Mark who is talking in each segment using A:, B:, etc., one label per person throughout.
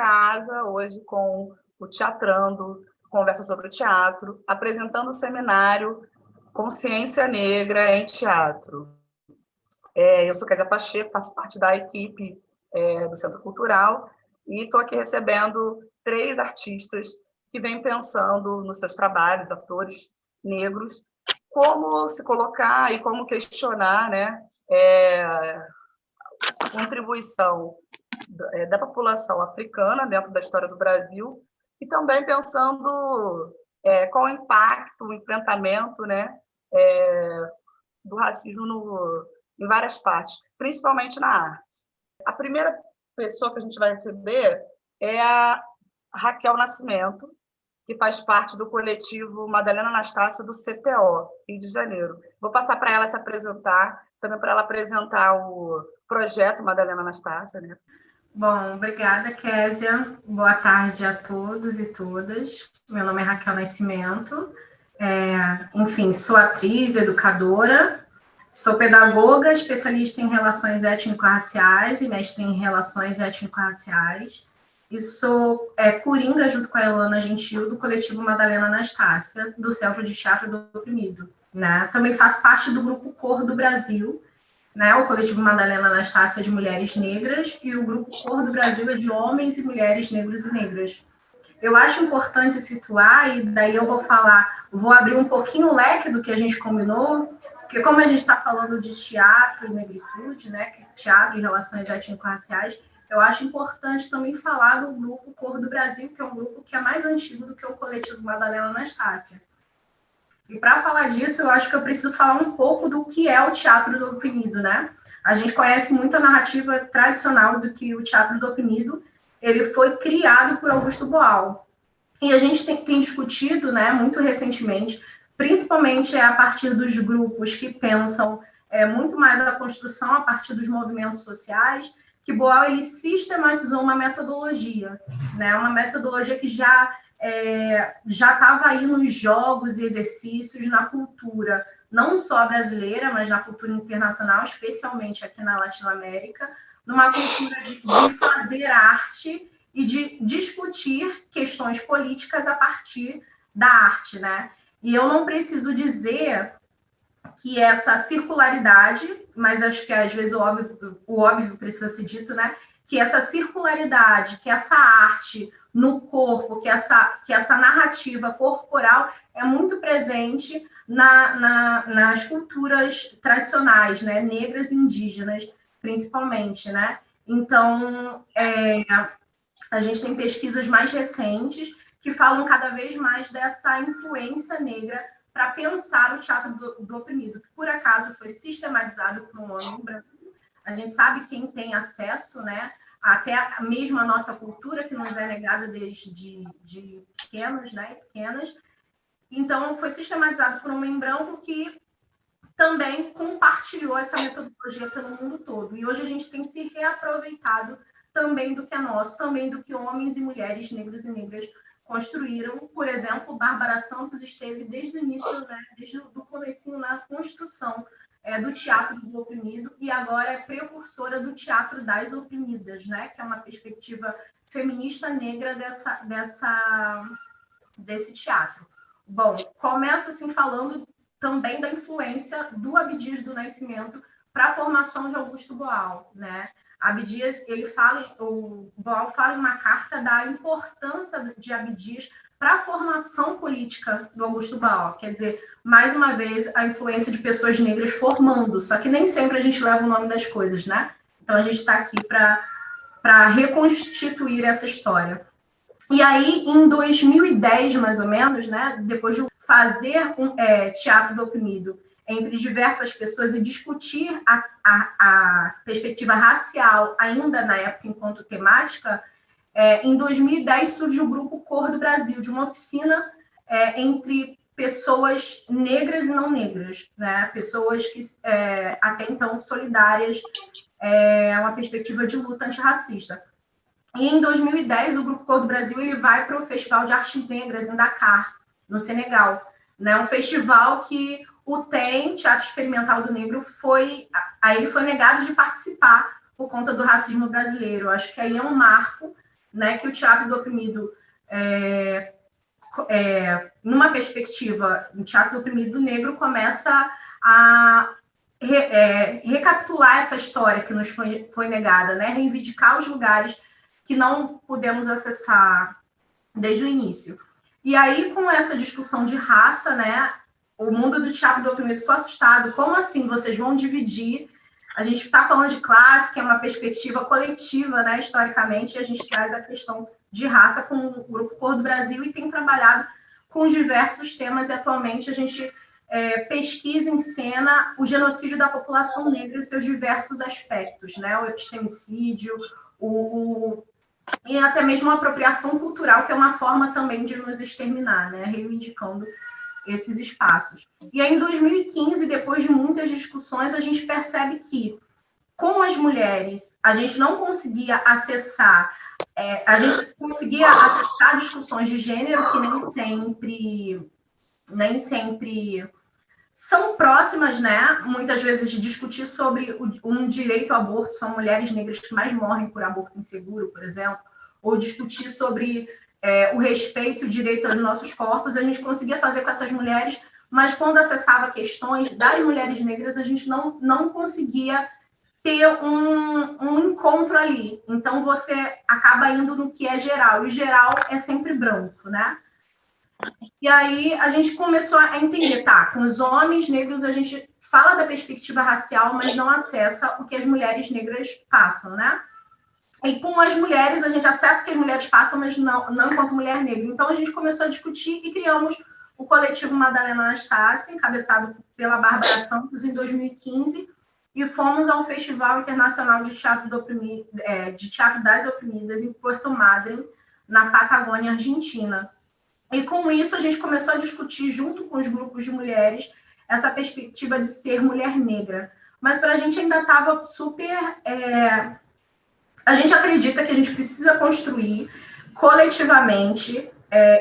A: casa hoje com o Teatrando, conversa sobre o teatro, apresentando o seminário Consciência Negra em Teatro. Eu sou Kézia Pacheco, faço parte da equipe do Centro Cultural e estou aqui recebendo 3 artistas que vêm pensando nos seus trabalhos, atores negros, como se colocar e como questionar, né, a contribuição da população africana dentro da história do Brasil e também pensando qual o impacto, o enfrentamento, né, do racismo em várias partes, principalmente na arte. A primeira pessoa que a gente vai receber é a Raquel Nascimento, que faz parte do coletivo Madalena Anastácia do CTO, Rio de Janeiro. Vou passar para ela se apresentar, também para ela apresentar o projeto Madalena Anastácia, né?
B: Bom, obrigada, Kézia. Boa tarde a todos e todas. Meu nome é Raquel Nascimento. Enfim, sou atriz, educadora, sou pedagoga, especialista em relações étnico-raciais e mestre em relações étnico-raciais. E sou coringa, junto com a Elana Gentil, do coletivo Madalena Anastácia, do Centro de Teatro do Oprimido. Né? Também faço parte do Grupo Cor do Brasil, né, o coletivo Madalena Anastácia de mulheres negras e o Grupo Cor do Brasil é de homens e mulheres negros e negras. Eu acho importante situar, e daí eu vou abrir um pouquinho o leque do que a gente combinou, porque como a gente está falando de teatro e negritude, né, teatro e relações étnico-raciais, eu acho importante também falar do Grupo Cor do Brasil, que é um grupo que é mais antigo do que o coletivo Madalena Anastácia. E para falar disso, eu acho que eu preciso falar um pouco do que é o teatro do oprimido, né? A gente conhece muito a narrativa tradicional do que o teatro do oprimido, ele foi criado por Augusto Boal. E a gente tem discutido, né, muito recentemente, principalmente a partir dos grupos que pensam muito mais a construção a partir dos movimentos sociais, que Boal ele sistematizou uma metodologia, né? Uma metodologia que já estava aí nos jogos e exercícios, na cultura, não só brasileira, mas na cultura internacional, especialmente aqui na Latinoamérica, numa cultura de fazer arte e de discutir questões políticas a partir da arte, né? E eu não preciso dizer que essa circularidade, mas acho que às vezes o óbvio precisa ser dito, né? Que essa circularidade, que essa arte no corpo, que essa narrativa corporal é muito presente nas culturas tradicionais, né? Negras e indígenas, principalmente, né? Então, a gente tem pesquisas mais recentes que falam cada vez mais dessa influência negra para pensar o teatro do oprimido, que por acaso foi sistematizado por um homem branco. A gente sabe quem tem acesso, né? Até mesmo a nossa cultura, que nos é negada desde de pequenos, né? Pequenas. Então, foi sistematizado por um homem branco que também compartilhou essa metodologia pelo mundo todo. E hoje a gente tem se reaproveitado também do que é nosso, também do que homens e mulheres negros e negras construíram. Por exemplo, Bárbara Santos esteve desde o início, né, desde o comecinho na construção do teatro do oprimido e agora é precursora do teatro das oprimidas, né, que é uma perspectiva feminista negra desse teatro. Bom, começo assim falando também da influência do Abdias do Nascimento para a formação de Augusto Boal, né? Abdias, o Boal fala em uma carta da importância de Abdias para a formação política do Augusto Boal. Quer dizer, mais uma vez, a influência de pessoas negras formando, só que nem sempre a gente leva o nome das coisas, né? Então, a gente está aqui para reconstituir essa história. E aí, em 2010, mais ou menos, né, depois de fazer teatro do oprimido entre diversas pessoas e discutir a perspectiva racial, ainda na época enquanto temática, em 2010 surge o Grupo Cor do Brasil, de uma oficina entre pessoas negras e não negras, né? Pessoas que até então solidárias, uma perspectiva de luta antirracista. E em 2010, o Grupo Cor do Brasil ele vai para o Festival de Artes Negras em Dakar, no Senegal, né? Um festival que o TEM, Teatro Experimental do Negro, ele foi negado de participar por conta do racismo brasileiro. Acho que aí é um marco, né, que o teatro do oprimido, numa perspectiva, o teatro do oprimido negro começa a recapitular essa história que nos foi negada, né, reivindicar os lugares que não pudemos acessar desde o início. E aí, com essa discussão de raça, né, o mundo do teatro do oprimido ficou assustado. Como assim vocês vão dividir? A gente está falando de classe, que é uma perspectiva coletiva, né, historicamente, e a gente traz a questão de raça com o Grupo Cor do Brasil e tem trabalhado com diversos temas, e atualmente a gente pesquisa em cena o genocídio da população negra e seus diversos aspectos, né, o epistemicídio, e até mesmo a apropriação cultural, que é uma forma também de nos exterminar, né, reivindicando esses espaços. E aí, em 2015, depois de muitas discussões, a gente percebe que, com as mulheres, a gente não conseguia acessar, discussões de gênero que nem sempre são próximas, né? Muitas vezes de discutir sobre um direito ao aborto, são mulheres negras que mais morrem por aborto inseguro, por exemplo, ou discutir sobre o respeito e o direito aos nossos corpos, a gente conseguia fazer com essas mulheres, mas quando acessava questões das mulheres negras, a gente não conseguia ter um encontro ali. Então, você acaba indo no que é geral, e geral é sempre branco, né? E aí a gente começou a entender, tá, com os homens negros a gente fala da perspectiva racial, mas não acessa o que as mulheres negras passam, né? E com as mulheres, a gente acessa o que as mulheres passam, mas não enquanto mulher negra. Então, a gente começou a discutir e criamos o coletivo Madalena Anastácia, encabeçado pela Bárbara Santos, em 2015, e fomos ao Festival Internacional de Teatro, de Teatro das Oprimidas, em Porto Madryn, na Patagônia, Argentina. E com isso, a gente começou a discutir, junto com os grupos de mulheres, essa perspectiva de ser mulher negra. Mas para a gente ainda estava super... A gente acredita que a gente precisa construir coletivamente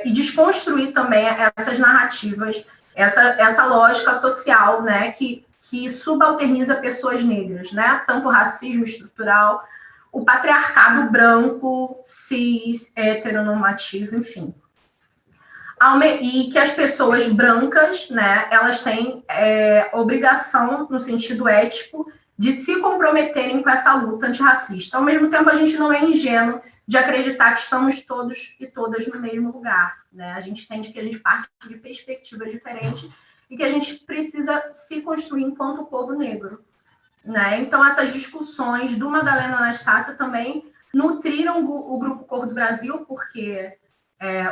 B: e desconstruir também essas narrativas, essa lógica social, né, que subalterniza pessoas negras, né, tanto o racismo estrutural, o patriarcado branco, cis, heteronormativo, enfim. E que as pessoas brancas, né, elas têm obrigação, no sentido ético, de se comprometerem com essa luta antirracista. Ao mesmo tempo, a gente não é ingênuo de acreditar que estamos todos e todas no mesmo lugar, né? A gente entende que a gente parte de perspectivas diferentes e que a gente precisa se construir enquanto povo negro, né? Então, essas discussões do Madalena Anastácia também nutriram o Grupo Cor do Brasil, porque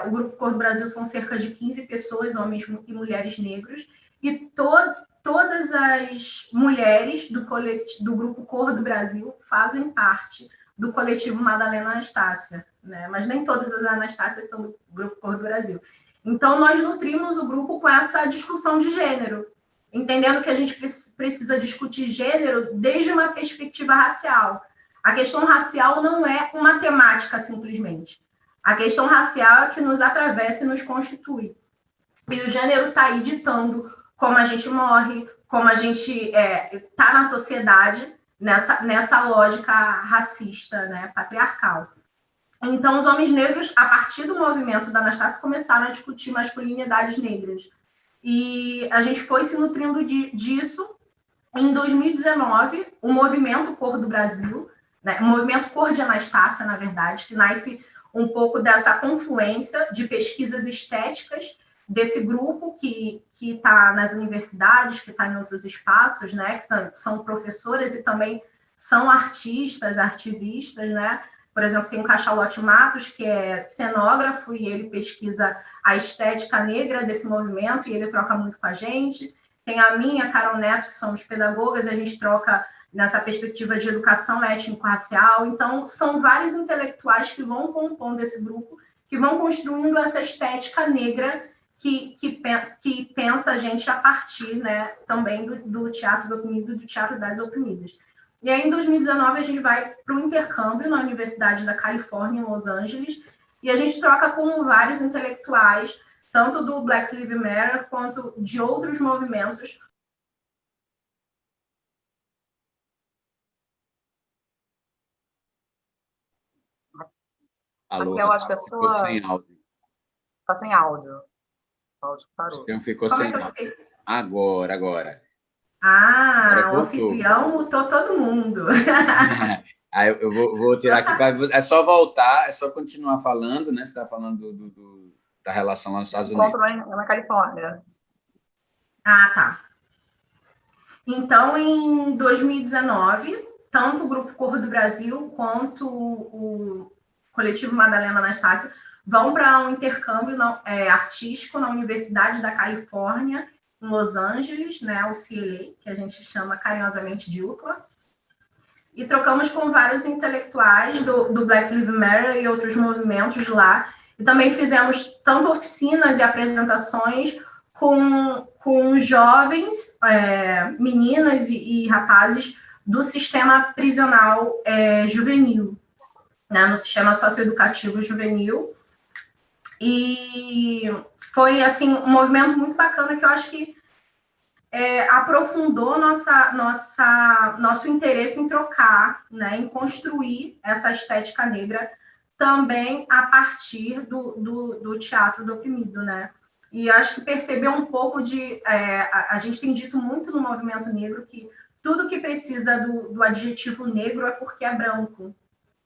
B: o Grupo Cor do Brasil são cerca de 15 pessoas, homens e mulheres negros, e todas as mulheres do Grupo Cor do Brasil fazem parte do coletivo Madalena Anastácia, né? Mas nem todas as Anastácias são do Grupo Cor do Brasil. Então, nós nutrimos o grupo com essa discussão de gênero, entendendo que a gente precisa discutir gênero desde uma perspectiva racial. A questão racial não é uma temática, simplesmente. A questão racial é que nos atravessa e nos constitui. E o gênero está aí ditando como a gente morre, como a gente está na sociedade, nessa lógica racista, né, patriarcal. Então, os homens negros, a partir do movimento da Anastácia, começaram a discutir masculinidades negras. E a gente foi se nutrindo disso. Em 2019, o movimento Cor do Brasil, né, o movimento Cor de Anastácia, na verdade, que nasce um pouco dessa confluência de pesquisas estéticas desse grupo que está nas universidades, que está em outros espaços, né, que são professoras e também são artistas, ativistas, né? Por exemplo, tem o Cachalote Matos, que é cenógrafo, e ele pesquisa a estética negra desse movimento, e ele troca muito com a gente. Tem a minha, Carol Neto, que somos pedagogas, e a gente troca nessa perspectiva de educação étnico-racial. Então, são vários intelectuais que vão compondo esse grupo, que vão construindo essa estética negra que pensa a gente a partir, né, também do teatro do oprimido e do teatro das oprimidas. E aí, em 2019, a gente vai para o intercâmbio na Universidade da Califórnia, em Los Angeles, e a gente troca com vários intelectuais, tanto do Black Lives Matter quanto de outros movimentos.
C: Alô,
A: Raquel, acho que a
C: ficou
A: sua...
C: sem áudio.
A: Está sem áudio. O áudio parou.
C: Então ficou
B: Como
C: sem
B: é que eu
C: áudio.
B: fiquei?
C: Agora. Agora
B: O
C: voltou.
B: anfitrião mutou todo mundo.
C: Aí eu vou tirar aqui. É só voltar, é só continuar falando, né? Você está falando da relação lá nos Estados Unidos.
A: Encontro na Califórnia.
B: Tá. Então, em 2019, tanto o Grupo Cor do Brasil quanto o Coletivo Madalena Anastácia vão para um intercâmbio artístico na Universidade da Califórnia, em Los Angeles, né, o UCLA, que a gente chama carinhosamente de UCLA, e trocamos com vários intelectuais do Black Lives Matter e outros movimentos lá, e também fizemos tanto oficinas e apresentações com jovens, meninas e rapazes do sistema prisional juvenil, né, no sistema socioeducativo juvenil. E foi, assim, um movimento muito bacana que eu acho que aprofundou nosso interesse em trocar, né, em construir essa estética negra também a partir do teatro do oprimido, né? E acho que perceber um pouco a gente tem dito muito no movimento negro que tudo que precisa do adjetivo negro é porque é branco.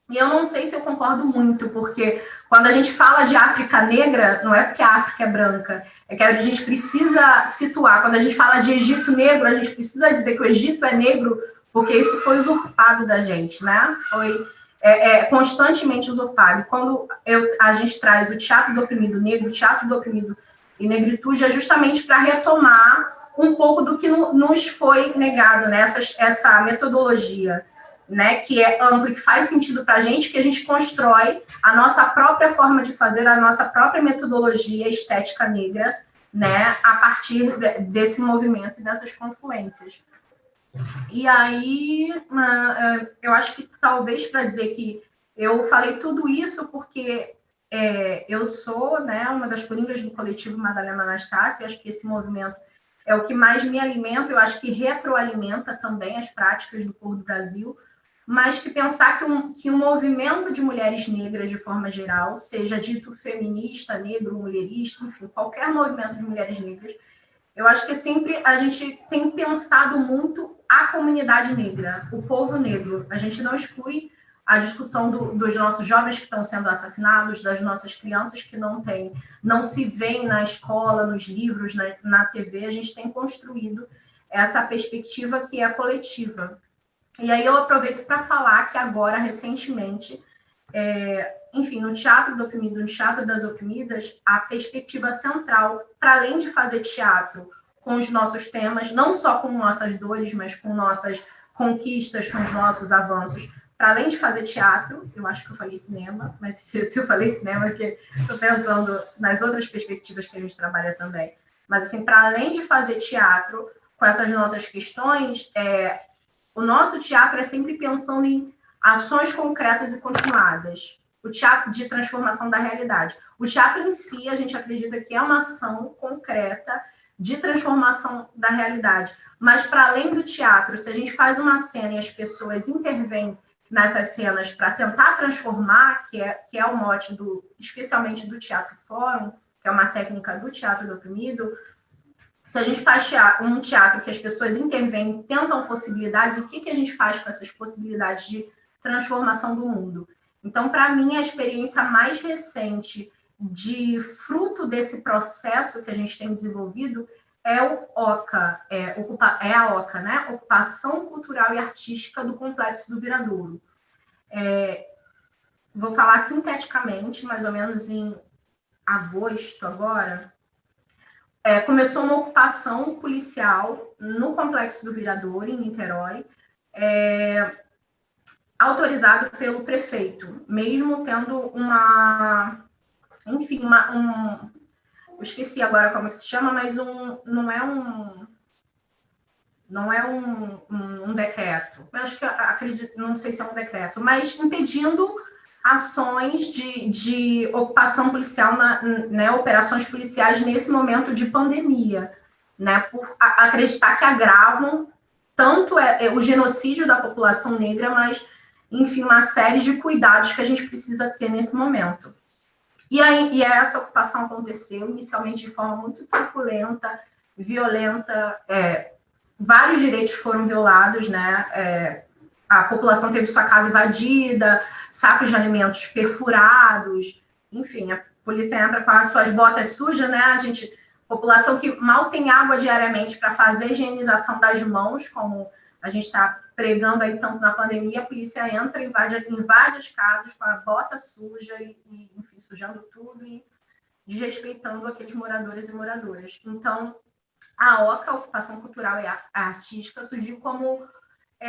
B: E eu não sei se eu concordo muito, porque quando a gente fala de África negra, não é porque a África é branca, é que a gente precisa situar. Quando a gente fala de Egito negro, a gente precisa dizer que o Egito é negro, porque isso foi usurpado da gente, né? Foi constantemente usurpado. E quando a gente traz o teatro do oprimido negro, o teatro do oprimido e negritude, é justamente para retomar um pouco do que nos foi negado, né? Essa metodologia, né, que é amplo e que faz sentido para a gente, que a gente constrói a nossa própria forma de fazer, a nossa própria metodologia estética negra, né, a partir desse movimento e dessas confluências. E aí, eu acho que talvez para dizer que eu falei tudo isso porque eu sou, né, uma das coringas do coletivo Madalena Anastácia, acho que esse movimento é o que mais me alimenta, eu acho que retroalimenta também as práticas do Cor do Brasil, mas que pensar que um movimento de mulheres negras, de forma geral, seja dito feminista, negro, mulherista, enfim, qualquer movimento de mulheres negras, eu acho que sempre a gente tem pensado muito a comunidade negra, o povo negro. A gente não exclui a discussão dos nossos jovens que estão sendo assassinados, das nossas crianças que não se veem na escola, nos livros, na TV. A gente tem construído essa perspectiva que é coletiva. E aí eu aproveito para falar que agora, recentemente, enfim, no Teatro do Oprimido, no Teatro das Oprimidas, a perspectiva central, para além de fazer teatro com os nossos temas, não só com nossas dores, mas com nossas conquistas, com os nossos avanços, para além de fazer teatro, eu acho que eu falei cinema, mas se eu falei cinema, é porque estou pensando nas outras perspectivas que a gente trabalha também. Mas, assim, para além de fazer teatro com essas nossas questões, o nosso teatro é sempre pensando em ações concretas e continuadas. O teatro de transformação da realidade. O teatro em si, a gente acredita que é uma ação concreta de transformação da realidade. Mas, para além do teatro, se a gente faz uma cena e as pessoas intervêm nessas cenas para tentar transformar, que é o mote, especialmente do Teatro Fórum, que é uma técnica do teatro do oprimido, se a gente faz um teatro que as pessoas intervêm, tentam possibilidades, o que a gente faz com essas possibilidades de transformação do mundo? Então, para mim, a experiência mais recente de fruto desse processo que a gente tem desenvolvido é o OCA, a OCA, né? Ocupação Cultural e Artística do Complexo do Viradouro. Vou falar sinteticamente, mais ou menos em agosto agora, começou uma ocupação policial no Complexo do Viradouro, em Niterói, autorizado pelo prefeito, mesmo tendo eu esqueci agora como é que se chama, mas não é um decreto. Eu acho que acredito, não sei se é um decreto, mas impedindo ações de ocupação policial, né, operações policiais nesse momento de pandemia, né, por acreditar que agravam tanto o genocídio da população negra, mas enfim, uma série de cuidados que a gente precisa ter nesse momento. E aí, essa ocupação aconteceu inicialmente de forma muito truculenta, violenta, vários direitos foram violados, né? A população teve sua casa invadida, sacos de alimentos perfurados, enfim, a polícia entra com as suas botas sujas, né? População que mal tem água diariamente para fazer a higienização das mãos, como a gente está pregando aí tanto na pandemia, a polícia entra, invade as casas com a bota suja e enfim, sujando tudo e desrespeitando aqueles moradores e moradoras. Então, a OCA, a Ocupação Cultural e Artística, surgiu como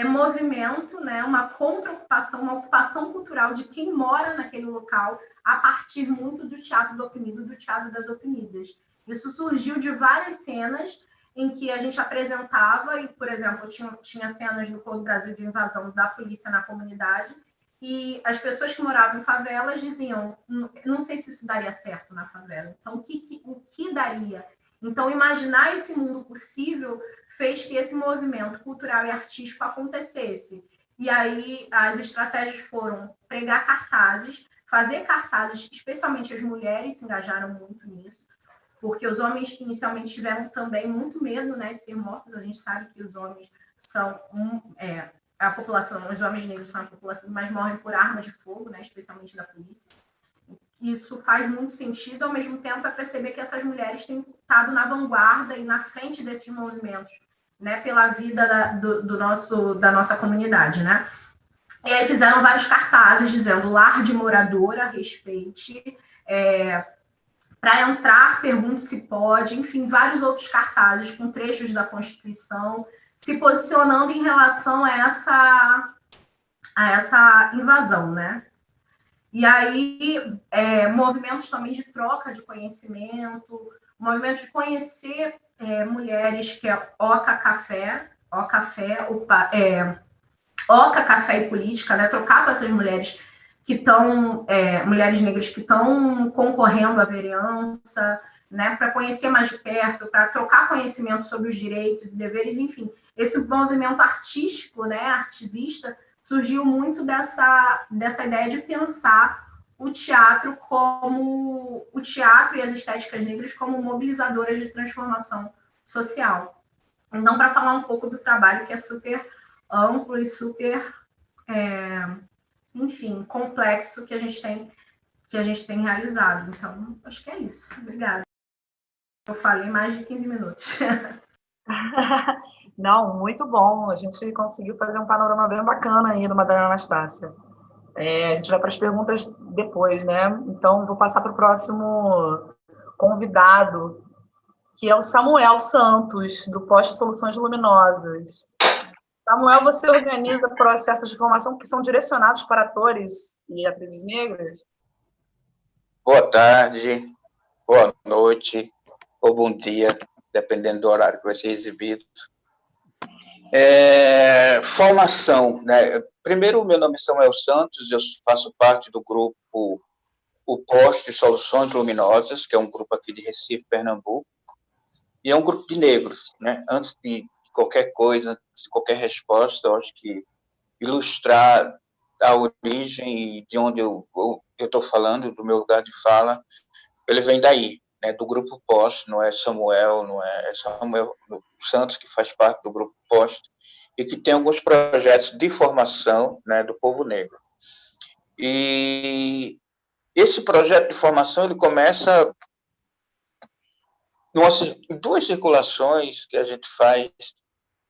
B: movimento, né, uma contra-ocupação, uma ocupação cultural de quem mora naquele local, a partir muito do teatro do oprimido, do teatro das oprimidas. Isso surgiu de várias cenas em que a gente apresentava, e, por exemplo, tinha cenas no Cor do Brasil de invasão da polícia na comunidade, e as pessoas que moravam em favelas diziam, não sei se isso daria certo na favela, então o que daria? Então, imaginar esse mundo possível fez que esse movimento cultural e artístico acontecesse. E aí, as estratégias foram pregar cartazes, fazer cartazes, especialmente as mulheres se engajaram muito nisso, porque os homens inicialmente tiveram também muito medo, né, de ser mortos. A gente sabe que os homens são a população, os homens negros são a população que mais morrem por arma de fogo, né, especialmente da polícia. Isso faz muito sentido, ao mesmo tempo é perceber que essas mulheres têm estado na vanguarda e na frente desses movimentos, né, pela vida da nossa comunidade, né? E aí fizeram vários cartazes dizendo lar de moradora, respeite, para entrar, pergunte se pode, enfim, vários outros cartazes com trechos da Constituição, se posicionando em relação a essa invasão, né? E aí, movimentos também de troca de conhecimento, movimentos de conhecer mulheres, que é Oca Café e Política, né? Trocar com essas mulheres que estão, mulheres negras que estão concorrendo à vereança, né? Para conhecer mais de perto, para trocar conhecimento sobre os direitos e deveres, enfim. Esse movimento artístico, né? Ativista, surgiu muito dessa ideia de pensar o teatro e as estéticas negras como mobilizadoras de transformação social. Então, para falar um pouco do trabalho que é super amplo e super, enfim, complexo que a gente tem realizado. Então, acho que é isso. Obrigada. Eu falei mais de 15 minutos.
A: Não, muito bom. A gente conseguiu fazer um panorama bem bacana aí do Madalena Anastácia. A gente vai para as perguntas depois, né? Então, vou passar para o próximo convidado, que é o Samuel Santos, do Poste Soluções Luminosas. Samuel, você organiza processos de formação que são direcionados para atores e atrizes negras?
D: Boa tarde, boa noite ou bom dia, dependendo do horário que vai ser exibido. Formação, né? Primeiro, meu nome é Samuel Santos, eu faço parte do grupo O Poste Soluções Luminosas, que é um grupo aqui de Recife, Pernambuco, e é um grupo de negros, né? Antes de qualquer coisa, de qualquer resposta, eu acho que ilustrar a origem e de onde eu estou falando, do meu lugar de fala, ele vem daí, né? Do grupo Poste, não é Samuel Santos, que faz parte do grupo Poste, e que tem alguns projetos de formação, né, do povo negro. E esse projeto de formação ele começa em duas circulações que a gente faz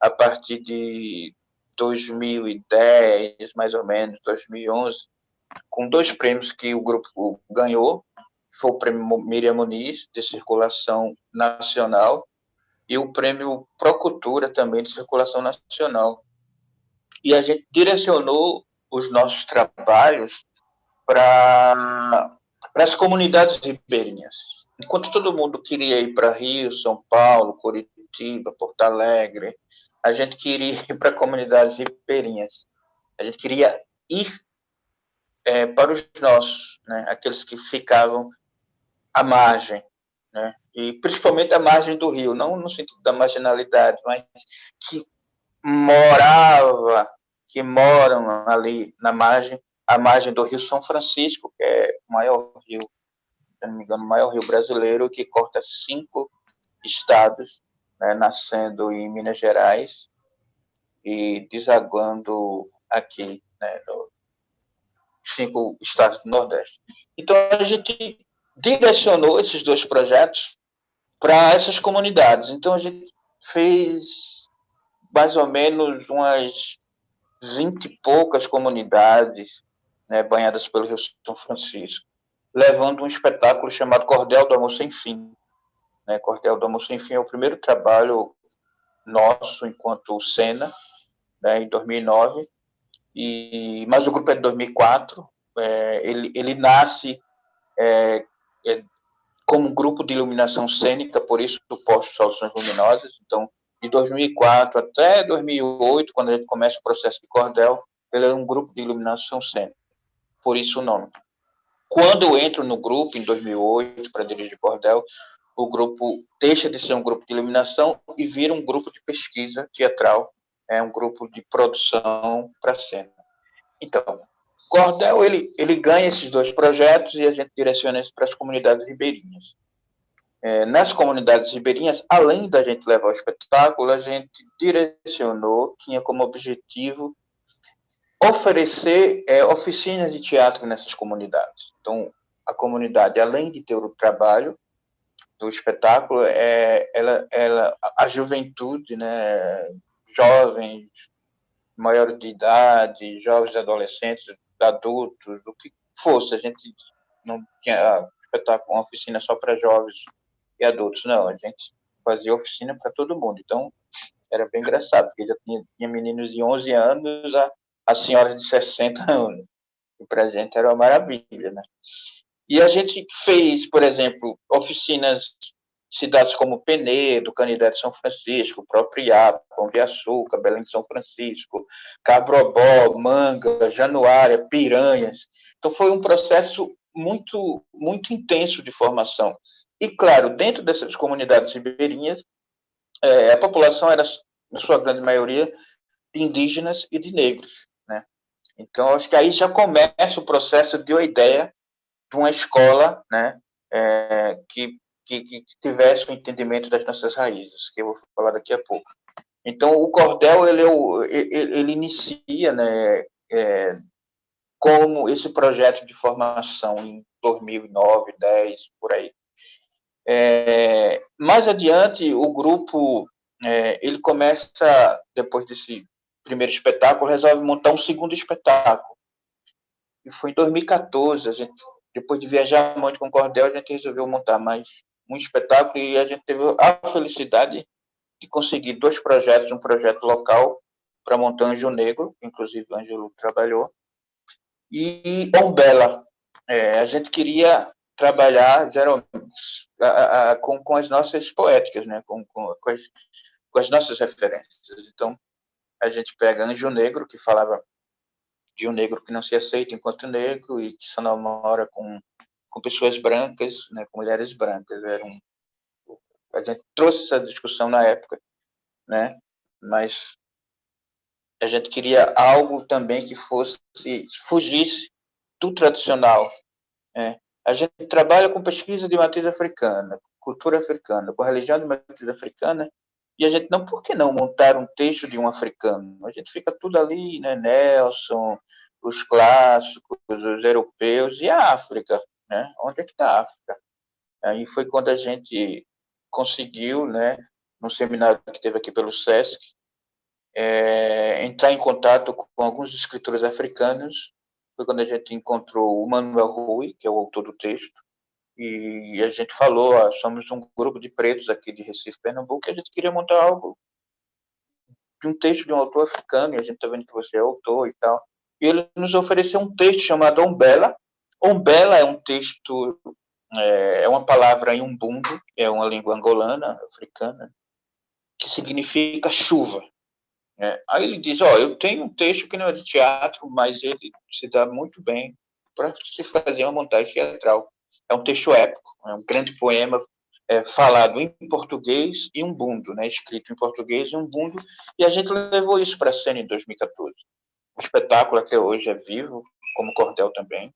D: a partir de 2010, mais ou menos, 2011, com dois prêmios que o grupo ganhou. Foi o prêmio Miriam Muniz, de circulação nacional, e o prêmio Procultura, também, de circulação nacional. E a gente direcionou os nossos trabalhos para as comunidades ribeirinhas. Enquanto todo mundo queria ir para Rio, São Paulo, Curitiba, Porto Alegre, a gente queria ir para comunidades ribeirinhas. A gente queria ir para os nossos, né? Aqueles que ficavam à margem, né? E principalmente à margem do rio, não no sentido da marginalidade, mas que morava, que moram ali na margem, à margem do Rio São Francisco, que é o maior rio, se não me engano, o maior rio brasileiro, que corta 5 estados, né, nascendo em Minas Gerais e desaguando aqui, né, nos 5 estados do Nordeste. Então, a gente direcionou esses 2 projetos para essas comunidades. Então, a gente fez mais ou menos umas 20 e poucas comunidades, né, banhadas pelo Rio São Francisco, levando um espetáculo chamado Cordel do Amor Sem Fim. Né? Cordel do Amor Sem Fim é o primeiro trabalho nosso enquanto Sena, né, em 2009, mas o grupo é de 2004. Ele nasce como um grupo de iluminação cênica, por isso o posto Soluções Luminosas. Então, de 2004 até 2008, quando a gente começa o processo de Cordel, ele é um grupo de iluminação cênica, por isso o nome. Quando eu entro no grupo, em 2008, para dirigir Cordel, o grupo deixa de ser um grupo de iluminação e vira um grupo de pesquisa teatral, um grupo de produção para cena. Então, Cordel, ele ganha esses 2 projetos e a gente direciona isso para as comunidades ribeirinhas. Nas comunidades ribeirinhas, além da gente levar o espetáculo, a gente direcionou, tinha como objetivo oferecer oficinas de teatro nessas comunidades. Então, a comunidade, além de ter o trabalho do espetáculo, a juventude, né, jovens, maiores de idade, jovens adolescentes, adultos, o que fosse, a gente não tinha espetáculo, uma oficina só para jovens e adultos, não, a gente fazia oficina para todo mundo. Então, era bem engraçado, porque já tinha meninos de 11 anos a senhoras de 60 anos. E para a gente era uma maravilha, né? E a gente fez, por exemplo, oficinas em cidades como Penedo, Canidé de São Francisco, próprio Iapa, Pão de Açúcar, Belém de São Francisco, Cabrobó, Manga, Januária, Piranhas. Então, foi um processo muito, muito intenso de formação. E, claro, dentro dessas comunidades ribeirinhas, a população era, na sua grande maioria, de indígenas e de negros, né? Então, acho que aí já começa o processo de uma ideia de uma escola, né, que tivesse o entendimento das nossas raízes, que eu vou falar daqui a pouco. Então, o Cordel, ele inicia, né, como esse projeto de formação em 2009, 2010, por aí. Mais adiante, o grupo, ele começa, depois desse primeiro espetáculo, resolve montar um segundo espetáculo. E foi em 2014, a gente, depois de viajar muito com o Cordel, a gente resolveu montar mais um espetáculo e a gente teve a felicidade de conseguir 2 projetos, um projeto local para montar Anjo Negro, que inclusive o Ângelo trabalhou, e Ombela. A gente queria trabalhar geralmente com as nossas poéticas, né? com as nossas referências. Então, a gente pega Anjo Negro, que falava de um negro que não se aceita enquanto negro e que só namora com pessoas brancas, né, com mulheres brancas. A gente trouxe essa discussão na época, né? Mas a gente queria algo também que fugisse do tradicional. Né? A gente trabalha com pesquisa de matriz africana, cultura africana, com religião de matriz africana, e a gente por que não montar um texto de um africano? A gente fica tudo ali, né? Nelson, os clássicos, os europeus e a África, né? Onde é que está a África? Aí foi quando a gente conseguiu, né, num seminário que teve aqui pelo SESC, entrar em contato com alguns escritores africanos. Foi quando a gente encontrou o Manuel Rui, que é o autor do texto, e a gente falou, somos um grupo de pretos aqui de Recife, Pernambuco, e a gente queria montar algo de um texto de um autor africano, e a gente está vendo que você é autor e tal. E ele nos ofereceu um texto chamado Ombela. Ombela é um texto, é uma palavra em Umbundo, é uma língua angolana, africana, que significa chuva. Aí ele diz, eu tenho um texto que não é de teatro, mas ele se dá muito bem para se fazer uma montagem teatral. É um texto épico, é um grande poema falado em português e umbundo, né, escrito em português e umbundo, e a gente levou isso para a cena em 2014. o espetáculo até hoje é vivo, como o cordel também.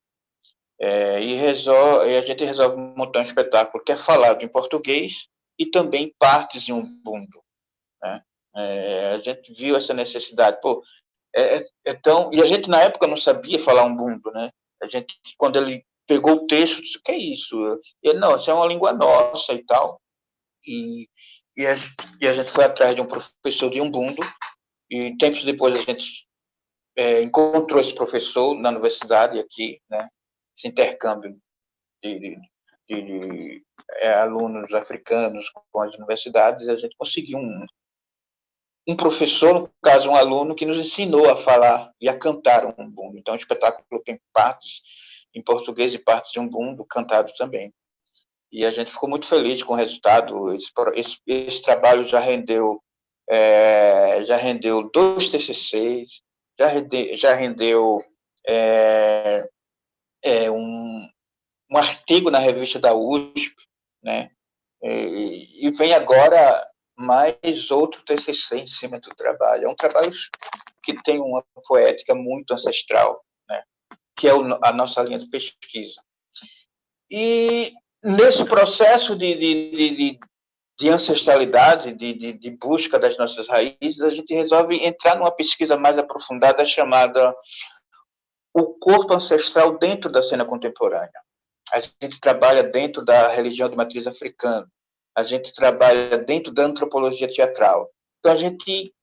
D: E a gente resolve montar um espetáculo que é falado em português e também partes em Ubuntu, né? A gente viu essa necessidade. Pô, e a gente, na época, não sabia falar Ubuntu, né? A gente, quando ele pegou o texto, disse, o que é isso? Ele, não, isso é uma língua nossa e tal. E a gente foi atrás de um professor de Ubuntu, e tempos depois a gente encontrou esse professor na universidade aqui, né? Esse intercâmbio de alunos africanos com as universidades, e a gente conseguiu um professor, no caso, um aluno, que nos ensinou a falar e a cantar um Ubuntu. Então, o espetáculo tem partes em português e partes em Ubuntu cantados também. E a gente ficou muito feliz com o resultado. Esse trabalho já rendeu 2 TCCs, já rendeu um artigo na revista da USP, né? E vem agora mais outro TCC em cima do trabalho. É um trabalho que tem uma poética muito ancestral, né? Que é a nossa linha de pesquisa. E nesse processo de ancestralidade, de busca das nossas raízes, a gente resolve entrar numa pesquisa mais aprofundada chamada O Corpo Ancestral dentro da Cena Contemporânea. A gente trabalha dentro da religião de matriz africana, a gente trabalha dentro da antropologia teatral. Então, a gente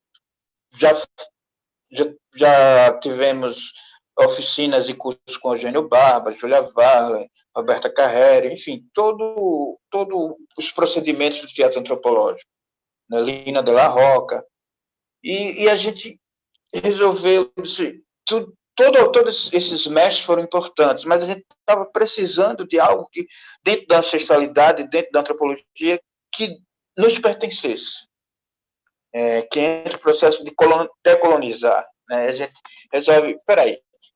D: já tivemos oficinas e cursos com Eugênio Barba, Júlia Varley, Roberta Carrera, enfim, todos os procedimentos do teatro antropológico, né? Lina de la Roca. E a gente resolveu, todos esses mestres foram importantes, mas a gente estava precisando de algo que, dentro da ancestralidade, dentro da antropologia, que nos pertencesse, que entre o processo de decolonizar. Né? A gente resolve, espera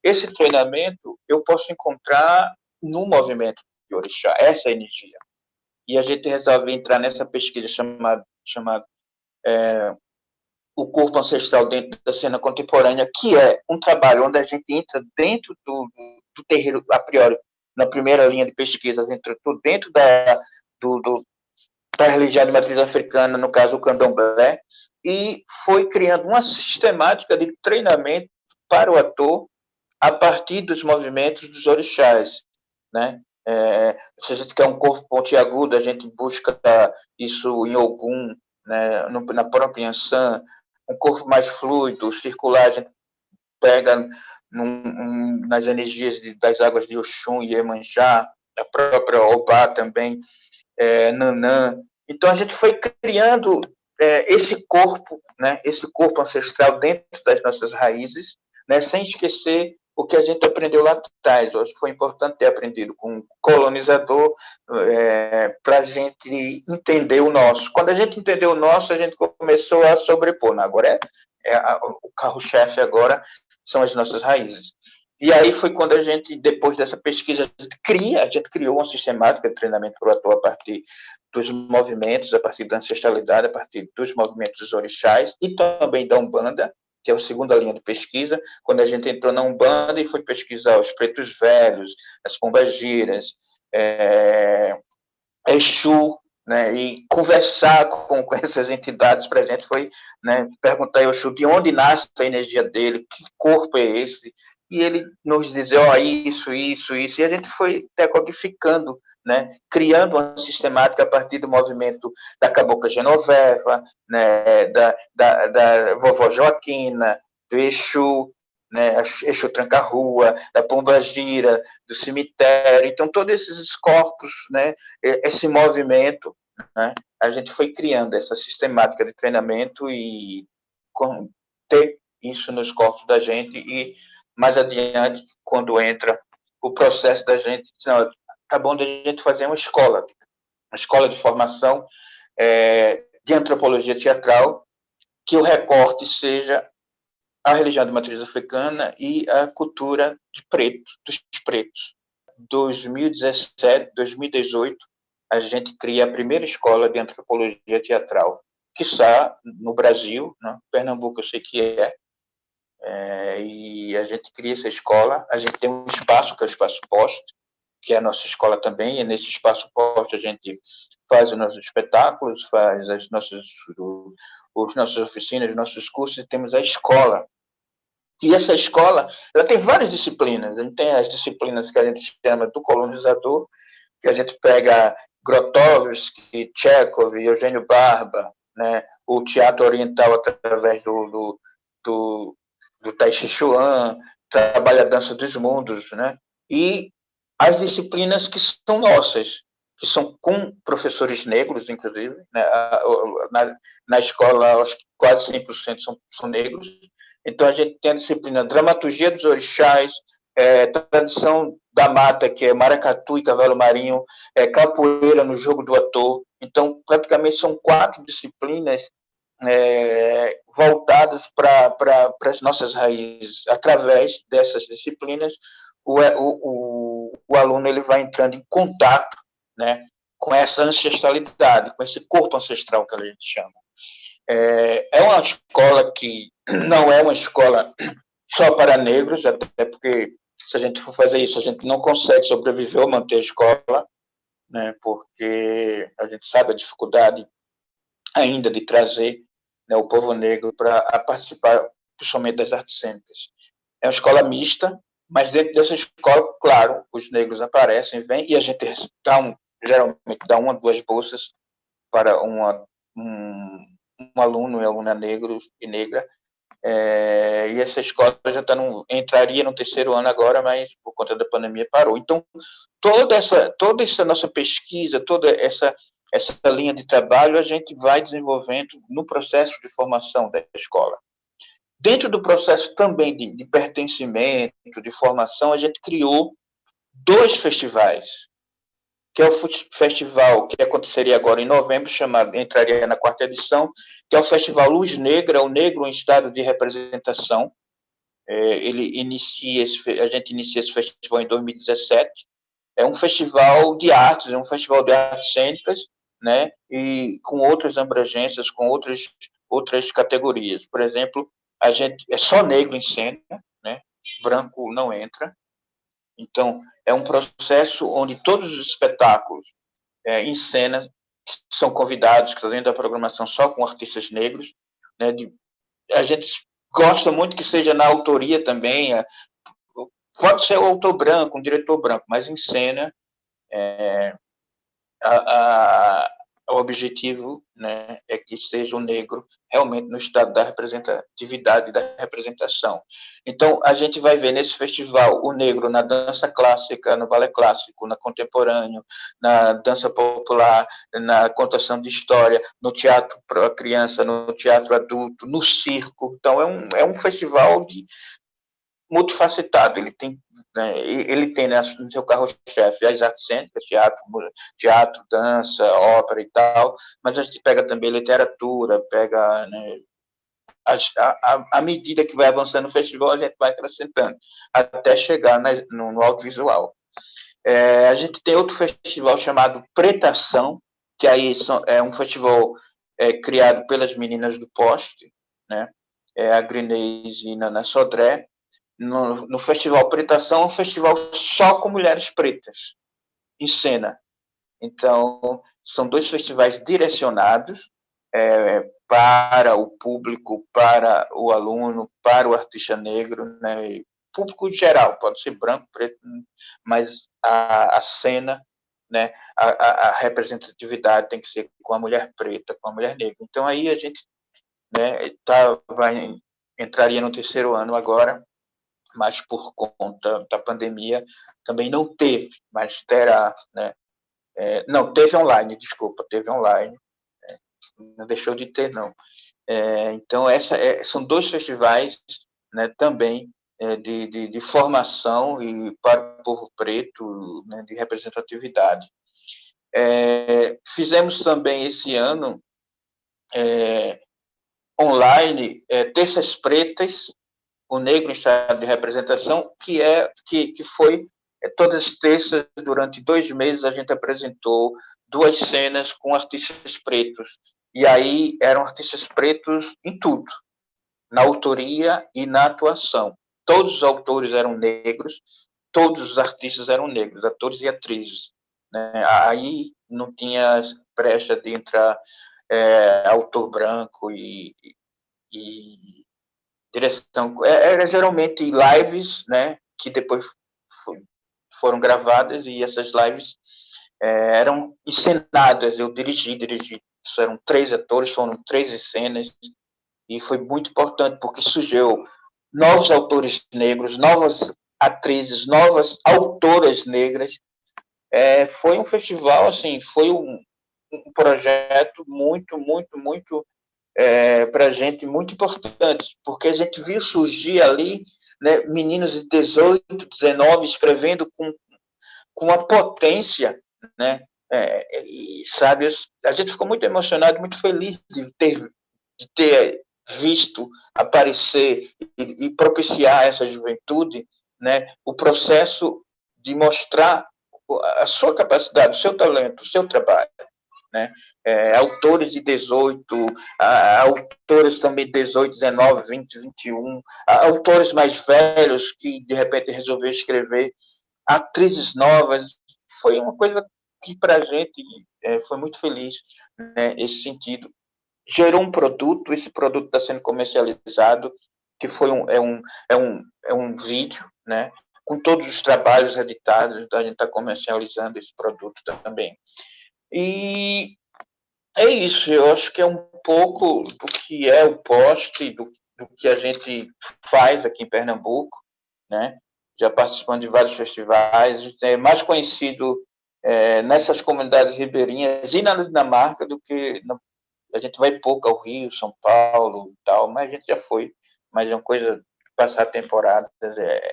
D: esse treinamento eu posso encontrar no movimento de Orixá, essa energia. E a gente resolve entrar nessa pesquisa chamada O Corpo Ancestral dentro da Cena Contemporânea, que é um trabalho onde a gente entra dentro do terreiro, a priori, na primeira linha de pesquisa, entra dentro da religião de matriz africana, no caso o candomblé, e foi criando uma sistemática de treinamento para o ator a partir dos movimentos dos orixás, né? Se a gente quer um corpo pontiagudo, a gente busca isso em Ogum, né? Na própria Yansan, um corpo mais fluido, circular, a gente pega nas energias das águas de Oxum e Iemanjá, a própria Obá também, Nanã. Então, a gente foi criando esse corpo, né? Esse corpo ancestral dentro das nossas raízes, né? Sem esquecer o que a gente aprendeu lá atrás. Eu acho que foi importante ter aprendido com um colonizador para a gente entender o nosso. Quando a gente entendeu o nosso, a gente começou a sobrepor. Agora o carro-chefe agora são as nossas raízes. E aí foi quando a gente, depois dessa pesquisa, a gente criou uma sistemática de treinamento para o ator a partir dos movimentos, a partir da ancestralidade, a partir dos movimentos dos orixás e também da Umbanda, que é a segunda linha de pesquisa, quando a gente entrou na Umbanda e foi pesquisar os pretos velhos, as pombagiras, Exu, né, e conversar com essas entidades para a gente foi, né, perguntar ao Exu de onde nasce a energia dele, que corpo é esse, e ele nos dizer, isso, e a gente foi decodificando, né, criando uma sistemática a partir do movimento da Cabocla Genoveva, né, da Vovó Joaquina, do Exu, né, Exu Tranca-Rua, da Pombagira, do cemitério. Então, todos esses corpos, né, esse movimento, né, a gente foi criando essa sistemática de treinamento e ter isso nos corpos da gente e, mais adiante, quando entra o processo da gente, não, tá bom da gente fazer uma escola de formação de antropologia teatral, que o recorte seja a religião de matriz africana e a cultura dos pretos. 2017, 2018, a gente cria a primeira escola de antropologia teatral, quiçá no Brasil, né? Pernambuco eu sei que E a gente cria essa escola, a gente tem um espaço, que é o Espaço Poste, que é a nossa escola também, e nesse Espaço Poste a gente faz os nossos espetáculos, faz as nossas oficinas, os nossos cursos, e temos a escola. E essa escola, ela tem várias disciplinas. A gente tem as disciplinas que a gente chama do colonizador, que a gente pega Grotowski, Chekhov, Eugênio Barba, né? O teatro oriental através do Tai Chi Chuan, trabalha a dança dos mundos, né? E as disciplinas que são nossas, que são com professores negros, inclusive, né? Na escola, acho que quase 100% são negros. Então, a gente tem a disciplina Dramaturgia dos Orixás, Tradição da Mata, que é Maracatu e Cavalo Marinho, Capoeira no Jogo do Ator. Então, praticamente são 4 disciplinas voltadas para as nossas raízes. Através dessas disciplinas, o aluno ele vai entrando em contato, né, com essa ancestralidade, com esse corpo ancestral que a gente chama. É uma escola que não é uma escola só para negros, até porque se a gente for fazer isso, a gente não consegue sobreviver ou manter a escola, né, porque a gente sabe a dificuldade ainda de trazer, né, o povo negro para participar, principalmente das artes cênicas. É uma escola mista, mas dentro dessa escola, claro, os negros aparecem, vêm, e a gente geralmente dá 1 ou 2 bolsas para um aluno e aluna negro e negra. E essa escola já entraria no 3º ano agora, mas por conta da pandemia parou. Então, toda essa nossa pesquisa, toda essa linha de trabalho, a gente vai desenvolvendo no processo de formação da escola. Dentro do processo também de pertencimento, de formação, a gente criou 2 festivais, que é o festival que aconteceria agora em novembro, entraria na 4ª edição, que é o Festival Luz Negra, o Negro em Estado de Representação. A gente inicia esse festival em 2017. É um festival de artes, é um festival de artes cênicas, né, e com outras abrangências, com outras categorias. Por exemplo, a gente é só negro em cena, né, branco não entra. Então, é um processo onde todos os espetáculos em cena são convidados, que além da programação só com artistas negros, né, a gente gosta muito que seja na autoria também, pode ser o autor branco, um diretor branco, mas em cena o objetivo, né, é que seja o negro realmente no estado da representatividade e da representação. Então, a gente vai ver nesse festival o negro na dança clássica, no balé clássico, na contemporâneo, na dança popular, na contação de história, no teatro para criança, no teatro adulto, no circo. Então, é um festival multifacetado. Ele tem no seu carro-chefe as artes cênicas, teatro, dança, ópera e tal, mas a gente pega também literatura, pega, né, à medida que vai avançando no festival, a gente vai acrescentando, até chegar no audiovisual. A gente tem outro festival chamado Pretação, que aí é um festival criado pelas meninas do Poste, né, a Grinês e Nana Sodré. No Festival Pretação, é um festival só com mulheres pretas em cena. Então, são 2 festivais direcionados para o público, para o aluno, para o artista negro, né? Público geral, pode ser branco, preto, mas a cena, né? A representatividade tem que ser com a mulher preta, com a mulher negra. Então, aí a gente, né, entraria no 3º ano agora, mas por conta da pandemia também não teve, mas terá, né? Não, teve online, desculpa, teve online, não deixou de ter, não. Então, são 2 festivais, né, também de formação e para o povo preto, né, de representatividade. Fizemos também esse ano online Terças Pretas, o Negro em Estado de Representação, que foi todas as terças, durante 2 meses, a gente apresentou 2 cenas com artistas pretos. E aí eram artistas pretos em tudo, na autoria e na atuação. Todos os autores eram negros, todos os artistas eram negros, atores e atrizes, né? Aí não tinha brecha de entrar autor branco e direção. Era geralmente lives, né, que depois foram gravadas, e essas lives eram encenadas. Eu dirigi. Eram 3 atores, foram 3 cenas, e foi muito importante, porque surgiu novos autores negros, novas atrizes, novas autoras negras. Foi um festival, assim, foi um projeto muito para a gente muito importante, porque a gente viu surgir ali, né, meninos de 18, 19 escrevendo com uma potência, né? E, sabe, a gente ficou muito emocionado, muito feliz de ter visto aparecer e propiciar essa juventude, né, o processo de mostrar a sua capacidade, o seu talento, o seu trabalho, né? Autores de 18, autores também de 18, 19, 20, 21, autores mais velhos que de repente resolveram escrever, atrizes novas. Foi uma coisa que para a gente foi muito feliz, né, esse sentido. Gerou um produto, esse produto está sendo comercializado, que foi um vídeo, né, com todos os trabalhos editados. Então a gente está comercializando esse produto também. E é isso, eu acho que é um pouco do que é o POST, do que a gente faz aqui em Pernambuco, né? Já participando de vários festivais, a gente é mais conhecido nessas comunidades ribeirinhas e na Dinamarca do que a gente vai pouco ao Rio, São Paulo e tal, mas a gente já foi, mas é uma coisa de passar temporada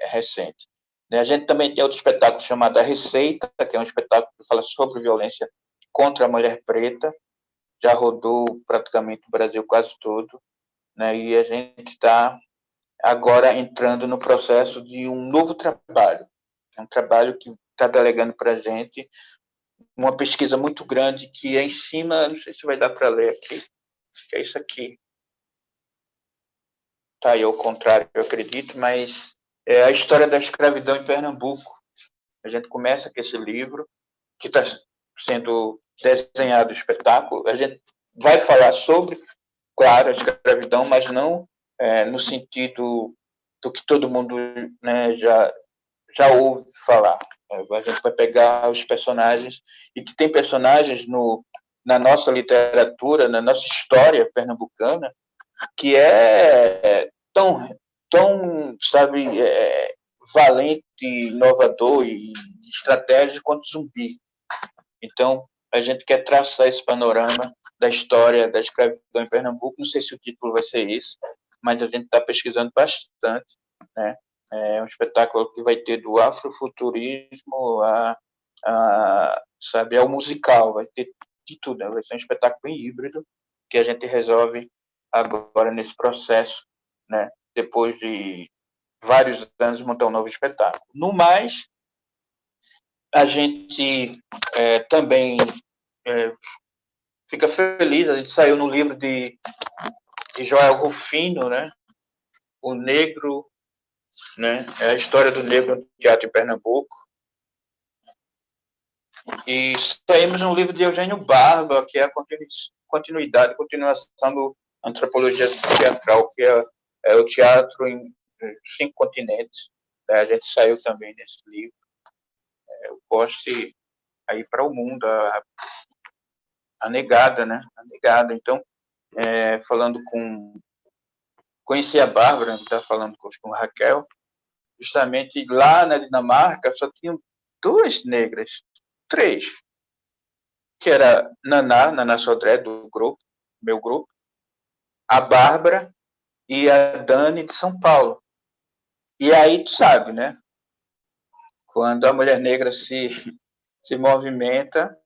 D: recente. A gente também tem outro espetáculo chamado A Receita, que é um espetáculo que fala sobre violência contra a mulher preta, já rodou praticamente o Brasil quase todo, né? E a gente está agora entrando no processo de um novo trabalho, um trabalho que está delegando para a gente uma pesquisa muito grande, que é em cima, não sei se vai dar para ler aqui, que é isso aqui. Tá aí ao contrário, eu acredito, mas é a história da escravidão em Pernambuco. A gente começa com esse livro, que está sendo desenhado o espetáculo. A gente vai falar sobre, claro, a escravidão, mas não no sentido do que todo mundo, né, já ouve falar. A gente vai pegar os personagens, e que tem personagens na nossa literatura, na nossa história pernambucana, que é tão sabe, valente, inovador e estratégico quanto Zumbi. Então, a gente quer traçar esse panorama da história da escravidão em Pernambuco. Não sei se o título vai ser esse, mas a gente está pesquisando bastante, né? É um espetáculo que vai ter do afrofuturismo sabe, ao musical, vai ter de tudo, né? Vai ser um espetáculo bem híbrido, que a gente resolve agora nesse processo, né? Depois de vários anos, montar um novo espetáculo. No mais, a gente também fica feliz. A gente saiu no livro de Joel Rufino, né? O Negro, né? É a história do negro no teatro em Pernambuco. E saímos no livro de Eugênio Barba, que é a continuação do Antropologia Teatral, que é o teatro em 5 continentes. A gente saiu também nesse livro. Eu gosto de ir para o mundo, a negada, né? A negada. Então, falando conheci a Bárbara, está falando com a Raquel, justamente lá na Dinamarca só tinham 2 negras, 3, que era Naná Sodré, do grupo, meu grupo, a Bárbara e a Dani de São Paulo. E aí, tu sabe, né? Quando a mulher negra se movimenta,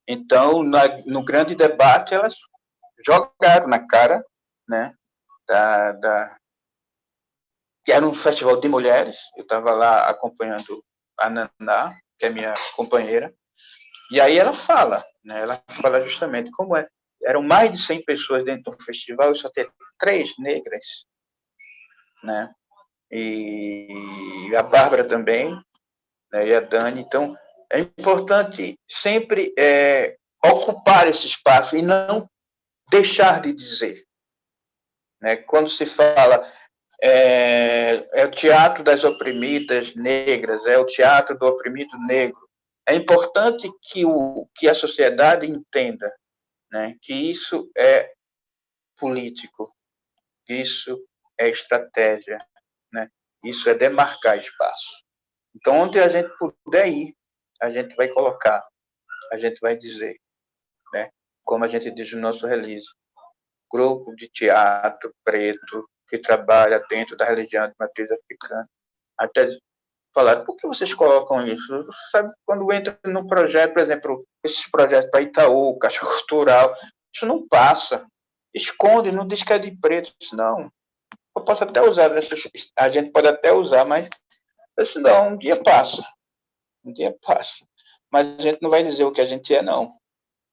D: então, no grande debate, elas jogaram na cara, né? Que era um festival de mulheres. Eu estava lá acompanhando a Naná, que é minha companheira, e aí ela fala, né? Ela fala justamente como é. eram mais de 100 pessoas dentro do festival e só ter 3 negras, né? E a Bárbara também, né? E a Dani. Então, é importante sempre ocupar esse espaço e não deixar de dizer, né? Quando se fala é o teatro das oprimidas negras, é o teatro do oprimido negro, é importante que a sociedade entenda, né, que isso é político, isso é estratégia, né, isso é demarcar espaço. Então, onde a gente puder ir, a gente vai colocar, a gente vai dizer, né, como a gente diz no nosso release, grupo de teatro preto que trabalha dentro da religião de matriz africana. Até falar, por que vocês colocam isso? Sabe, quando entra num projeto, por exemplo, esses projetos para Itaú, Caixa Cultural, isso não passa. Esconde, não diz que é de preto. Não. Eu posso até usar, a gente pode até usar, mas isso não, um dia passa. Um dia passa. Mas a gente não vai dizer o que a gente é, não.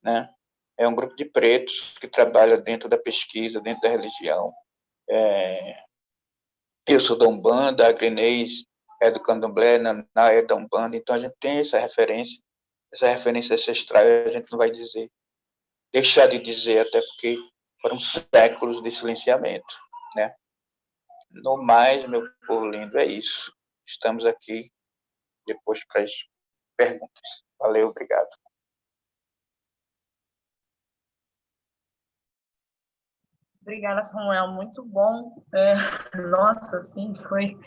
D: Né? É um grupo de pretos que trabalha dentro da pesquisa, dentro da religião. Eu sou da Umbanda, a Grenês é do Candomblé, Naná é da Umbanda, então a gente tem essa referência ancestral, a gente não vai dizer, deixar de dizer, até porque foram séculos de silenciamento, né? No mais, meu povo lindo, é isso. Estamos aqui depois para as perguntas. Valeu, obrigado.
A: Obrigada, Samuel. Muito bom. Nossa, assim, foi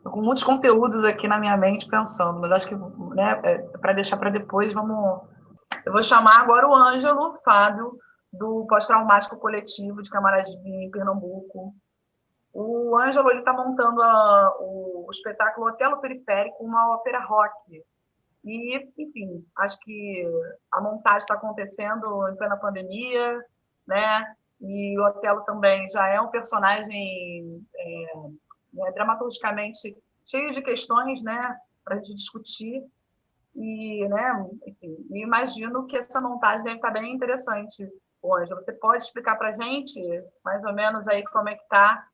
A: com muitos conteúdos aqui na minha mente pensando, mas acho que, né, para deixar para depois, eu vou chamar agora o Ângelo Fábio, do Pós-Traumático Coletivo de Camaragibe, em Pernambuco. O Ângelo está montando o espetáculo Otelo Periférico, uma ópera rock. E, enfim, acho que a montagem está acontecendo em plena pandemia, né? E o Otelo também já é um personagem dramaturgicamente cheio de questões, né, para a gente discutir. E, né, enfim, imagino que essa montagem deve estar bem interessante. Ângelo, você pode explicar para a gente, mais ou menos, aí como é que está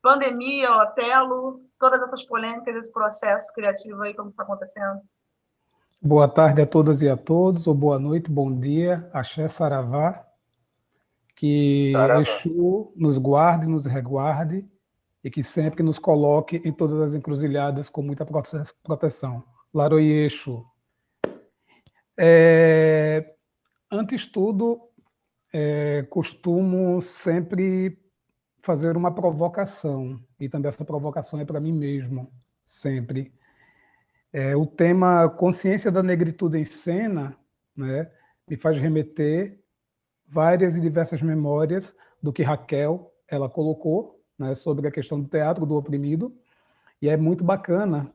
A: pandemia, Otelo, todas essas polêmicas, esse processo criativo aí, como está acontecendo?
E: Boa tarde a todas e a todos, ou boa noite, bom dia, axé, saravá, que Exu nos guarde, nos reguarde, e que sempre nos coloque em todas as encruzilhadas com muita proteção. Laroie Exu. Antes de tudo, costumo sempre fazer uma provocação, e também essa provocação é para mim mesmo, sempre. O tema Consciência da Negritude em Cena, né, me faz remeter várias e diversas memórias do que Raquel ela colocou, né, sobre a questão do teatro do oprimido, e é muito bacana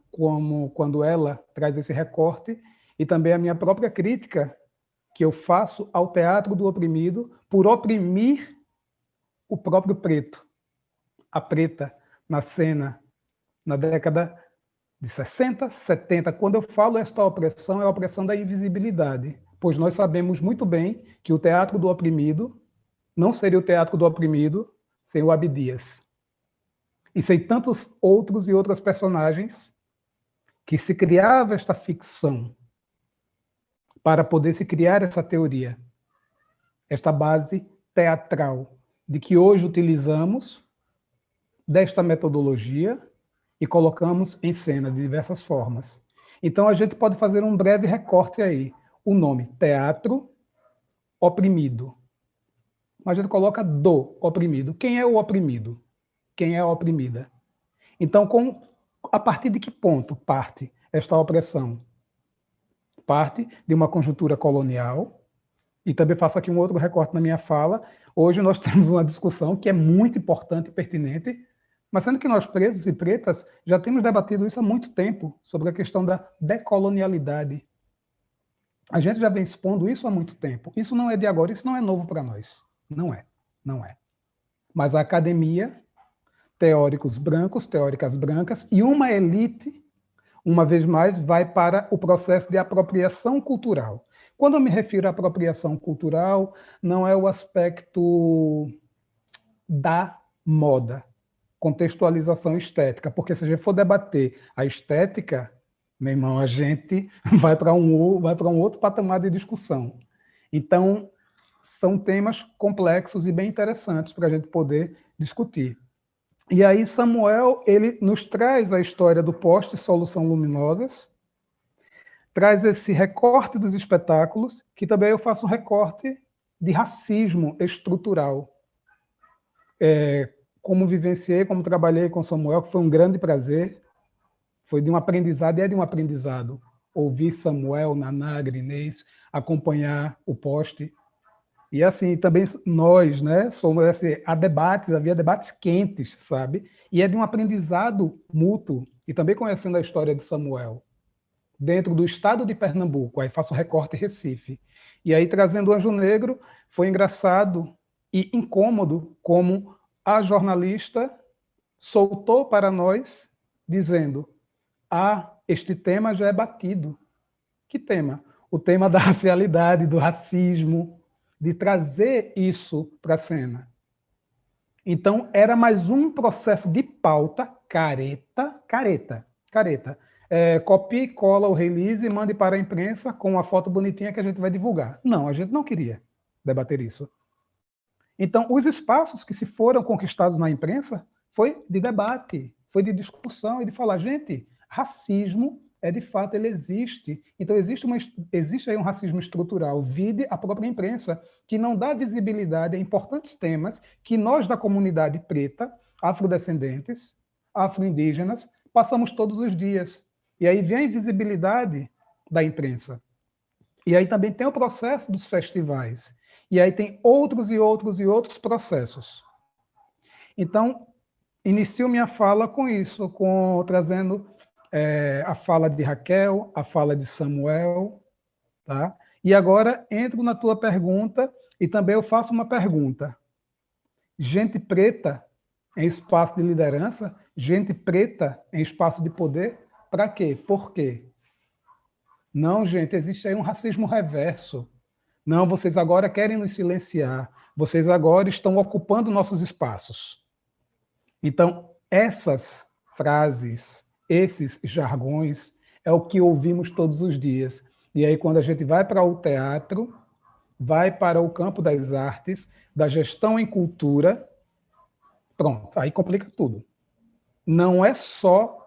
E: quando ela traz esse recorte e também a minha própria crítica que eu faço ao teatro do oprimido por oprimir o próprio preto, a preta, na cena, na década de 60, 70. Quando eu falo esta opressão, é a opressão da invisibilidade, pois nós sabemos muito bem que o teatro do oprimido não seria o teatro do oprimido sem o Abdias. E sem tantos outros e outras personagens que se criava esta ficção para poder se criar essa teoria, esta base teatral de que hoje utilizamos desta metodologia e colocamos em cena de diversas formas. Então, a gente pode fazer um breve recorte aí. O nome, teatro oprimido. Mas a gente coloca do oprimido. Quem é o oprimido? Quem é a oprimida? Então, a partir de que ponto parte esta opressão? Parte de uma conjuntura colonial, e também faço aqui um outro recorte na minha fala. Hoje nós temos uma discussão que é muito importante e pertinente, mas sendo que nós, pretos e pretas, já temos debatido isso há muito tempo, sobre a questão da decolonialidade. A gente já vem expondo isso há muito tempo. Isso não é de agora, isso não é novo para nós. Não é, não é. Mas a academia, teóricos brancos, teóricas brancas, e uma elite, uma vez mais, vai para o processo de apropriação cultural. Quando eu me refiro à apropriação cultural, não é o aspecto da moda, contextualização estética, porque se a gente for debater a estética, meu irmão, a gente vai para um outro patamar de discussão. Então, são temas complexos e bem interessantes para a gente poder discutir. E aí, Samuel, ele nos traz a história do poste Solução Luminosas, traz esse recorte dos espetáculos, que também eu faço um recorte de racismo estrutural. Como vivenciei, como trabalhei com Samuel, que foi um grande prazer, foi de um aprendizado, e é de um aprendizado, ouvir Samuel, Naná, Grinês, acompanhar o poste. E assim, também nós, né, somos assim, havia debates quentes, sabe? E é de um aprendizado mútuo, e também conhecendo a história de Samuel, dentro do estado de Pernambuco, aí faço recorte Recife. E aí, trazendo o Anjo Negro, foi engraçado e incômodo como a jornalista soltou para nós, dizendo: este tema já é batido. Que tema? O tema da racialidade, do racismo, de trazer isso para a cena. Então, era mais um processo de pauta careta. Copie e cola o release e mande para a imprensa com uma foto bonitinha que a gente vai divulgar. Não, a gente não queria debater isso. Então, os espaços que se foram conquistados na imprensa foi de debate, foi de discussão e de falar, gente, racismo de fato, ele existe. Então, existe aí um racismo estrutural, vide a própria imprensa, que não dá visibilidade a importantes temas que nós da comunidade preta, afrodescendentes, afro-indígenas, passamos todos os dias. E aí vem a invisibilidade da imprensa. E aí também tem o processo dos festivais. E aí tem outros e outros e outros processos. Então, inicio minha fala com isso, trazendo a fala de Raquel, a fala de Samuel, tá? E agora entro na tua pergunta e também eu faço uma pergunta. Gente preta em espaço de liderança, gente preta em espaço de poder, para quê? Por quê? Não, gente, existe aí um racismo reverso. Não, vocês agora querem nos silenciar, vocês agora estão ocupando nossos espaços. Então, essas frases, esses jargões, é o que ouvimos todos os dias. E aí, quando a gente vai para o teatro, vai para o campo das artes, da gestão em cultura, pronto, aí complica tudo. Não é só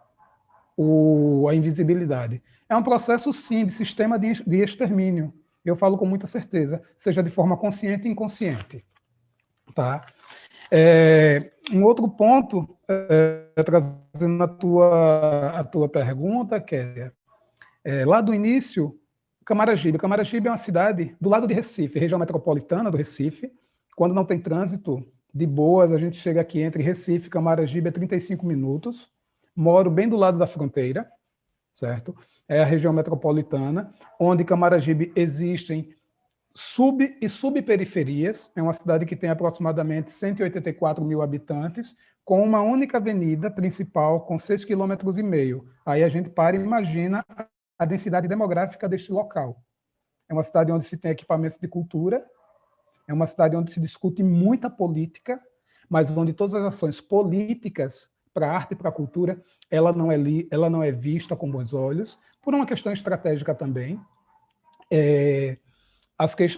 E: a invisibilidade. É um processo, sim, de sistema de extermínio. Eu falo com muita certeza, seja de forma consciente e inconsciente. Tá? Um outro ponto, trazendo a tua pergunta, Kézia, lá do início, Camaragibe. Camaragibe é uma cidade do lado de Recife, região metropolitana do Recife. Quando não tem trânsito, de boas, a gente chega aqui entre Recife e Camaragibe, 35 minutos. Moro bem do lado da fronteira, certo? É a região metropolitana, onde Camaragibe existem sub- e subperiferias. É uma cidade que tem aproximadamente 184 mil habitantes, com uma única avenida principal, com 6,5 km. Aí a gente para e imagina a densidade demográfica deste local. É uma cidade onde se tem equipamentos de cultura, é uma cidade onde se discute muita política, mas onde todas as ações políticas para a arte e para a cultura, ela não é vista com bons olhos, por uma questão estratégica também.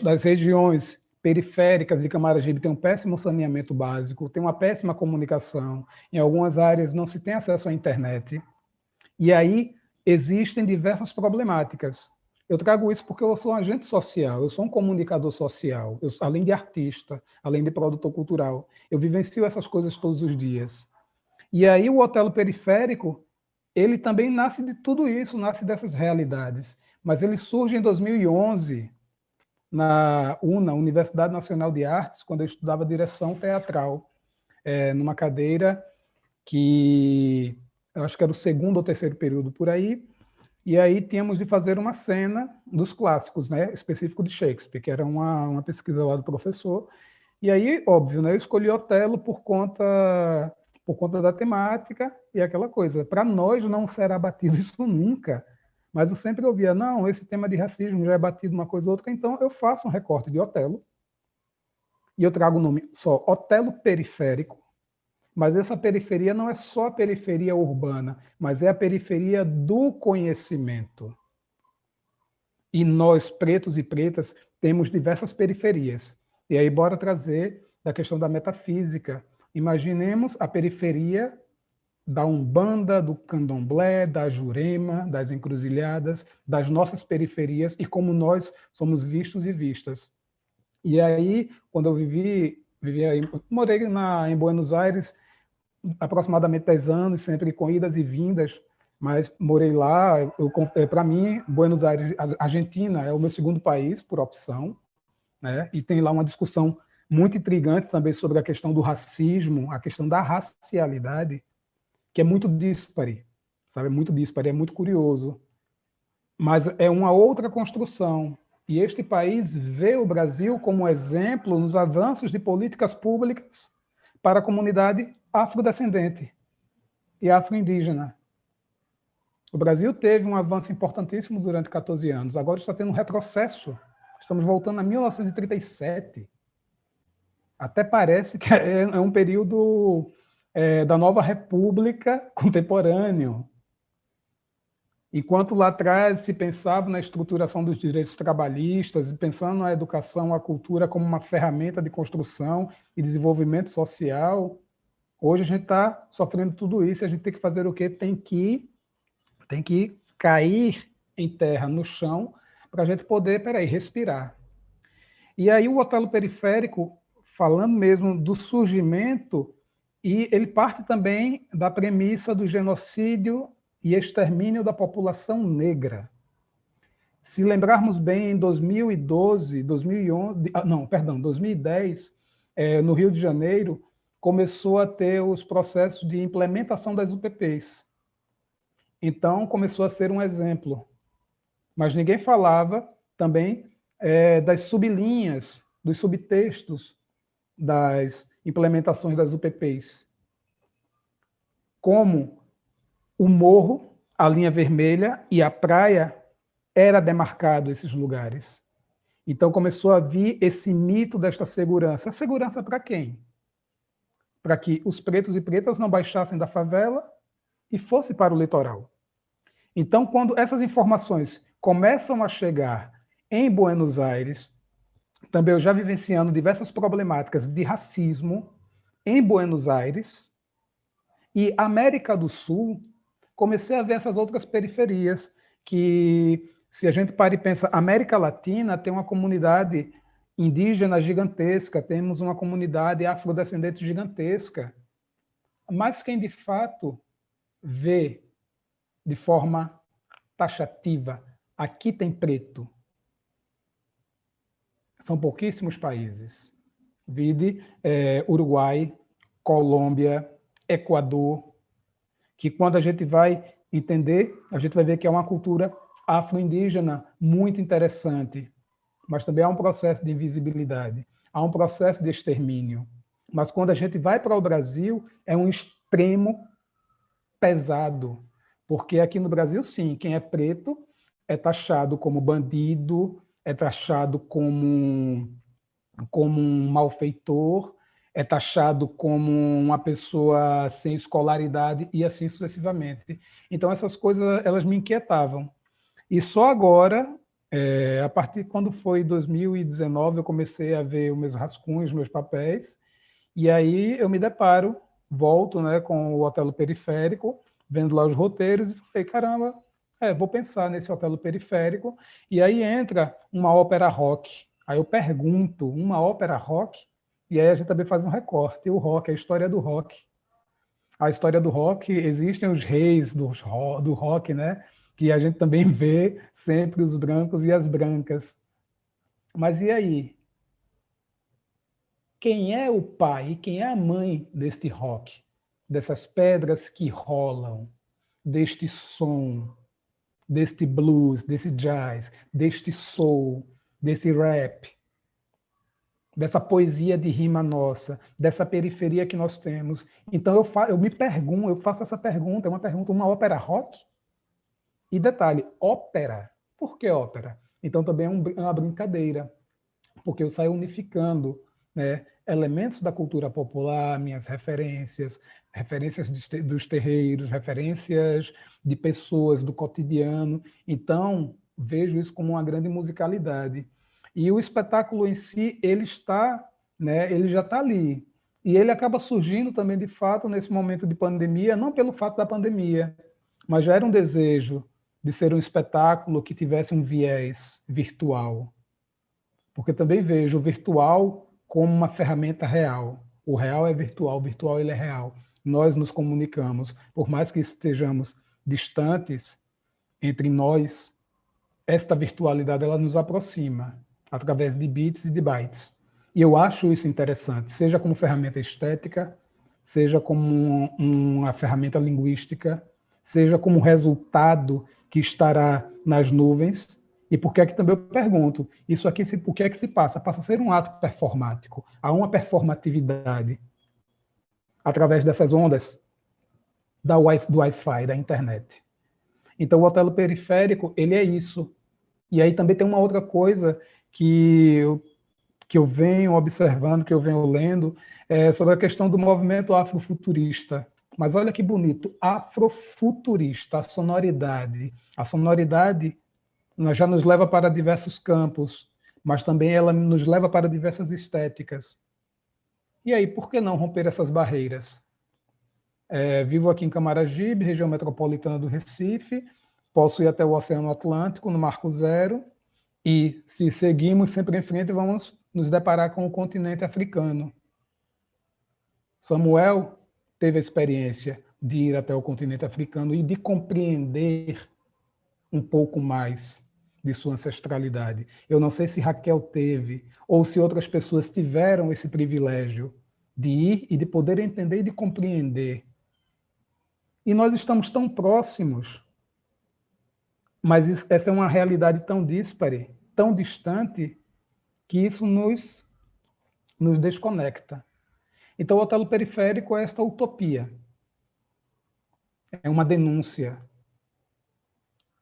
E: Das regiões periféricas de Camaragibe tem um péssimo saneamento básico, tem uma péssima comunicação, em algumas áreas não se tem acesso à internet, e aí existem diversas problemáticas. Eu trago isso porque eu sou um agente social, eu sou um comunicador social, além de artista, além de produtor cultural, eu vivencio essas coisas todos os dias. E aí o Otelo Periférico, ele também nasce de tudo isso, nasce dessas realidades, mas ele surge em 2011, na UNA, Universidade Nacional de Artes, quando eu estudava direção teatral, numa cadeira que eu acho que era o segundo ou terceiro período por aí, e aí tínhamos de fazer uma cena dos clássicos, né, específico de Shakespeare, que era uma pesquisa lá do professor, e aí, óbvio, né, eu escolhi Otelo por conta da temática e aquela coisa. Para nós não será batido isso nunca. mas eu sempre ouvia, não, esse tema de racismo já é batido uma coisa ou outra, então eu faço um recorte de Otelo, e eu trago o nome só Otelo periférico, mas essa periferia não é só a periferia urbana, mas é a periferia do conhecimento. E nós, pretos e pretas, temos diversas periferias. E aí, bora trazer da questão da metafísica. Imaginemos a periferia da Umbanda, do Candomblé, da Jurema, das encruzilhadas, das nossas periferias e como nós somos vistos e vistas. E aí, quando eu vivi aí, morei em Buenos Aires aproximadamente 10 anos, sempre com idas e vindas, mas morei lá. Para mim, Buenos Aires, Argentina, é o meu segundo país, por opção, né? E tem lá uma discussão muito intrigante também sobre a questão do racismo, a questão da racialidade, que é muito díspare, sabe? Muito díspare, é muito curioso. Mas é uma outra construção. E este país vê o Brasil como exemplo nos avanços de políticas públicas para a comunidade afrodescendente e afro-indígena. O Brasil teve um avanço importantíssimo durante 14 anos, agora está tendo um retrocesso. Estamos voltando a 1937. Até parece que é um período da nova república contemporâneo. Enquanto lá atrás se pensava na estruturação dos direitos trabalhistas, pensando na educação, a cultura como uma ferramenta de construção e desenvolvimento social, hoje a gente está sofrendo tudo isso, a gente tem que fazer o quê? Tem que cair em terra, no chão, para a gente poder, respirar. E aí o Otelo periférico, falando mesmo do surgimento, e ele parte também da premissa do genocídio e extermínio da população negra. Se lembrarmos bem, em 2012, 2010, no Rio de Janeiro, começou a ter os processos de implementação das UPPs. Então, começou a ser um exemplo. Mas ninguém falava também das sublinhas, dos subtextos das implementações das UPPs. Como o morro, a linha vermelha e a praia era demarcado esses lugares. Então começou a vir esse mito desta segurança. A segurança para quem? Para que os pretos e pretas não baixassem da favela e fossem para o litoral. Então, quando essas informações começam a chegar em Buenos Aires, também eu já vivenciando diversas problemáticas de racismo em Buenos Aires e América do Sul, comecei a ver essas outras periferias que, se a gente para e pensa, América Latina tem uma comunidade indígena gigantesca, temos uma comunidade afrodescendente gigantesca, mas quem de fato vê de forma taxativa, aqui tem preto, são pouquíssimos países. Vide Uruguai, Colômbia, Equador, que quando a gente vai entender, a gente vai ver que é uma cultura afro-indígena muito interessante, mas também há um processo de invisibilidade, há um processo de extermínio. Mas quando a gente vai para o Brasil, é um extremo pesado, porque aqui no Brasil, sim, quem é preto é taxado como bandido, é taxado como um malfeitor, é taxado como uma pessoa sem escolaridade e assim sucessivamente. Então, essas coisas, elas me inquietavam. E só agora, a partir de quando foi 2019, eu comecei a ver os meus rascunhos, os meus papéis, e aí eu me deparo, volto, né, com o Otelo periférico, vendo lá os roteiros, e falei, caramba, vou pensar nesse Otelo periférico, e aí entra uma ópera rock. Aí eu pergunto, uma ópera rock? E aí a gente também faz um recorte. O rock, a história do rock. A história do rock, existem os reis do rock, né? Que a gente também vê sempre os brancos e as brancas. Mas e aí? Quem é o pai e quem é a mãe deste rock? Dessas pedras que rolam, deste som, deste blues, desse jazz, deste soul, desse rap, dessa poesia de rima nossa, dessa periferia que nós temos. Então eu me pergunto, eu faço essa pergunta, é uma ópera rock? E detalhe, ópera. Por que ópera? Então também é uma brincadeira, porque eu saio unificando, né, elementos da cultura popular, minhas referências, referências dos terreiros, referências de pessoas do cotidiano. Então, vejo isso como uma grande musicalidade. E o espetáculo em si, ele está, né, ele já está ali. E ele acaba surgindo também, de fato, nesse momento de pandemia, não pelo fato da pandemia, mas já era um desejo de ser um espetáculo que tivesse um viés virtual, porque também vejo o virtual como uma ferramenta real. O real é virtual, o virtual ele é real. Nós nos comunicamos, por mais que estejamos distantes entre nós, esta virtualidade ela nos aproxima através de bits e de bytes. E eu acho isso interessante, seja como ferramenta estética, seja como uma ferramenta linguística, seja como resultado que estará nas nuvens. E por que é que também eu pergunto, isso aqui, por que é que se passa? Passa a ser um ato performático, há uma performatividade através dessas ondas do Wi-Fi, da internet. Então, o Otelo Periférico, ele é isso. E aí também tem uma outra coisa que eu venho observando, que eu venho lendo, sobre a questão do movimento afrofuturista. Mas olha que bonito, afrofuturista, a sonoridade. A sonoridade já nos leva para diversos campos, mas também ela nos leva para diversas estéticas. E aí, por que não romper essas barreiras? Vivo aqui em Camaragibe, região metropolitana do Recife, posso ir até o Oceano Atlântico, no Marco Zero, e se seguimos sempre em frente, vamos nos deparar com o continente africano. Samuel teve a experiência de ir até o continente africano e de compreender um pouco mais de sua ancestralidade. Eu não sei se Raquel teve, ou se outras pessoas tiveram esse privilégio de ir e de poder entender e de compreender. E nós estamos tão próximos, mas essa é uma realidade tão díspare, tão distante, que isso nos desconecta. Então, o Otelo Periférico é esta utopia. É uma denúncia.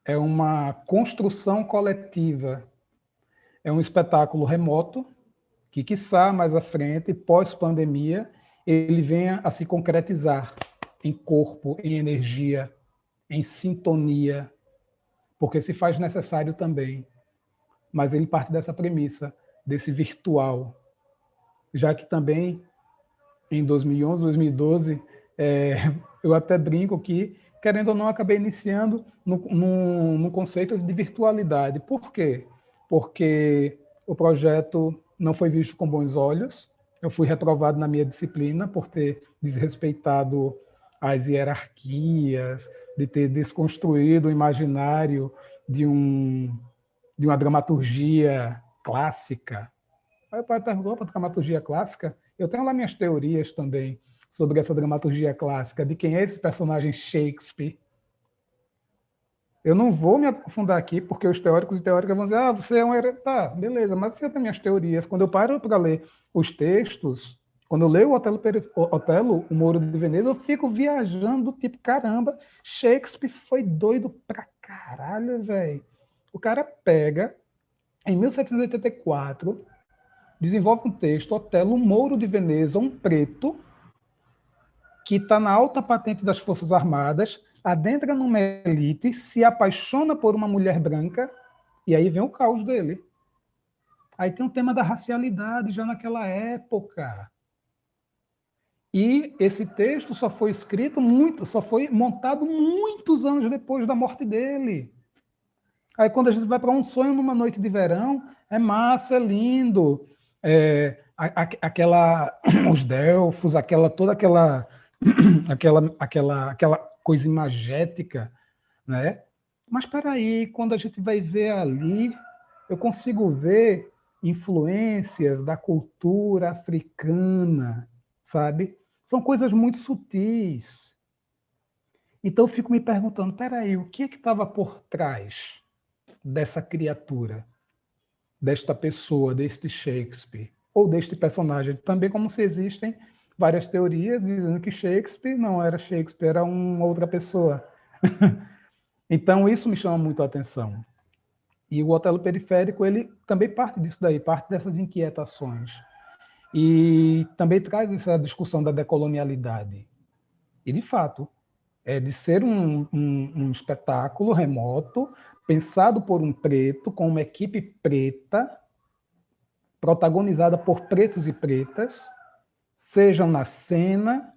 E: É uma construção coletiva. É um espetáculo remoto que, quiçá, mais à frente, pós-pandemia, ele venha a se concretizar em corpo, em energia, em sintonia, porque se faz necessário também. Mas ele parte dessa premissa, desse virtual, já que também em 2011, 2012, eu até brinco que, querendo ou não, acabei iniciando no conceito de virtualidade. Por quê? Porque o projeto não foi visto com bons olhos, eu fui reprovado na minha disciplina por ter desrespeitado as hierarquias, de ter desconstruído o imaginário de uma dramaturgia clássica. Aí o pai perguntou para a dramaturgia clássica. Eu tenho lá minhas teorias também sobre essa dramaturgia clássica, de quem é esse personagem Shakespeare. Eu não vou me aprofundar aqui, porque os teóricos e teóricas vão dizer, você é um heretário. Tá, beleza, mas você tem minhas teorias. Quando eu paro para ler os textos, quando eu leio Otelo, o Moro de Veneza, eu fico viajando, tipo, caramba, Shakespeare foi doido pra caralho, velho. O cara pega, em 1784, desenvolve um texto, Otelo, Mouro de Veneza, um preto, que está na alta patente das Forças Armadas, adentra numa elite, se apaixona por uma mulher branca, e aí vem o caos dele. Aí tem o tema da racialidade já naquela época. E esse texto só foi escrito só foi montado muitos anos depois da morte dele. Aí quando a gente vai para Um Sonho numa Noite de Verão, é massa, é lindo. Os Delfos, toda aquela coisa imagética, né? Mas espera aí, quando a gente vai ver ali, eu consigo ver influências da cultura africana, sabe? São coisas muito sutis. Então eu fico me perguntando, espera aí, o que estava por trás dessa criatura, desta pessoa, deste Shakespeare, ou deste personagem? Também como se existem várias teorias dizendo que Shakespeare não era Shakespeare, era uma outra pessoa. Então, isso me chama muito a atenção. E o Otelo Periférico, ele também parte disso daí, parte dessas inquietações. E também traz essa discussão da decolonialidade. E, de fato, é de ser um espetáculo remoto, pensado por um preto, com uma equipe preta, protagonizada por pretos e pretas, sejam na cena,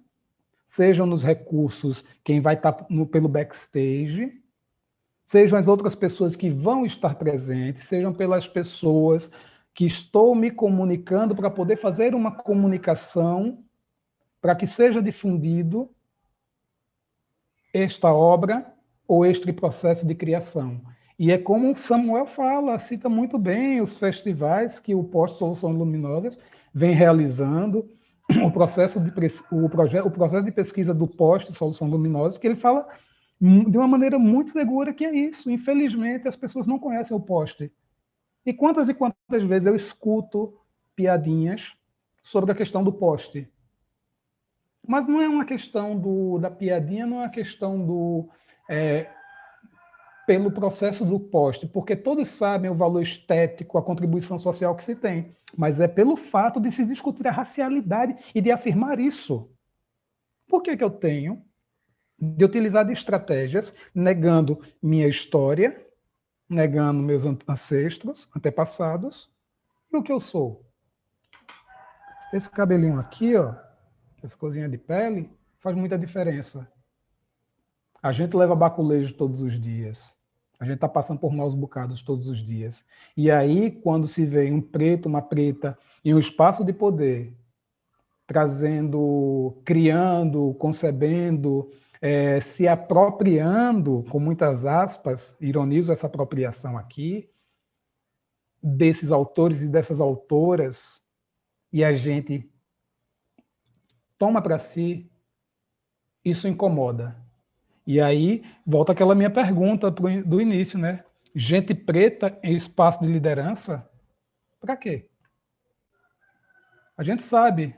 E: sejam nos recursos, quem vai estar pelo backstage, sejam as outras pessoas que vão estar presentes, sejam pelas pessoas que estou me comunicando para poder fazer uma comunicação para que seja difundido esta obra ou este processo de criação. E é como Samuel fala, cita muito bem os festivais que o Poste Soluções Luminosas vem realizando, o processo de pesquisa do Poste Soluções Luminosas, que ele fala de uma maneira muito segura que é isso. Infelizmente, as pessoas não conhecem o Poste. E quantas vezes eu escuto piadinhas sobre a questão do Poste. Mas não é uma questão da piadinha, não é uma questão pelo processo do Poste, porque todos sabem o valor estético, a contribuição social que se tem, mas é pelo fato de se discutir a racialidade e de afirmar isso. Por que eu tenho de utilizar de estratégias negando minha história, negando meus ancestros, antepassados, e o que eu sou? Esse cabelinho aqui, ó, essa coisinha de pele, faz muita diferença. A gente leva baculejo todos os dias. A gente está passando por maus bocados todos os dias. E aí, quando se vê um preto, uma preta, em um espaço de poder, trazendo, criando, concebendo, se apropriando, com muitas aspas, ironizo essa apropriação aqui, desses autores e dessas autoras, e a gente toma para si, isso incomoda. E aí, volta aquela minha pergunta do início, né? Gente preta em espaço de liderança, para quê? A gente sabe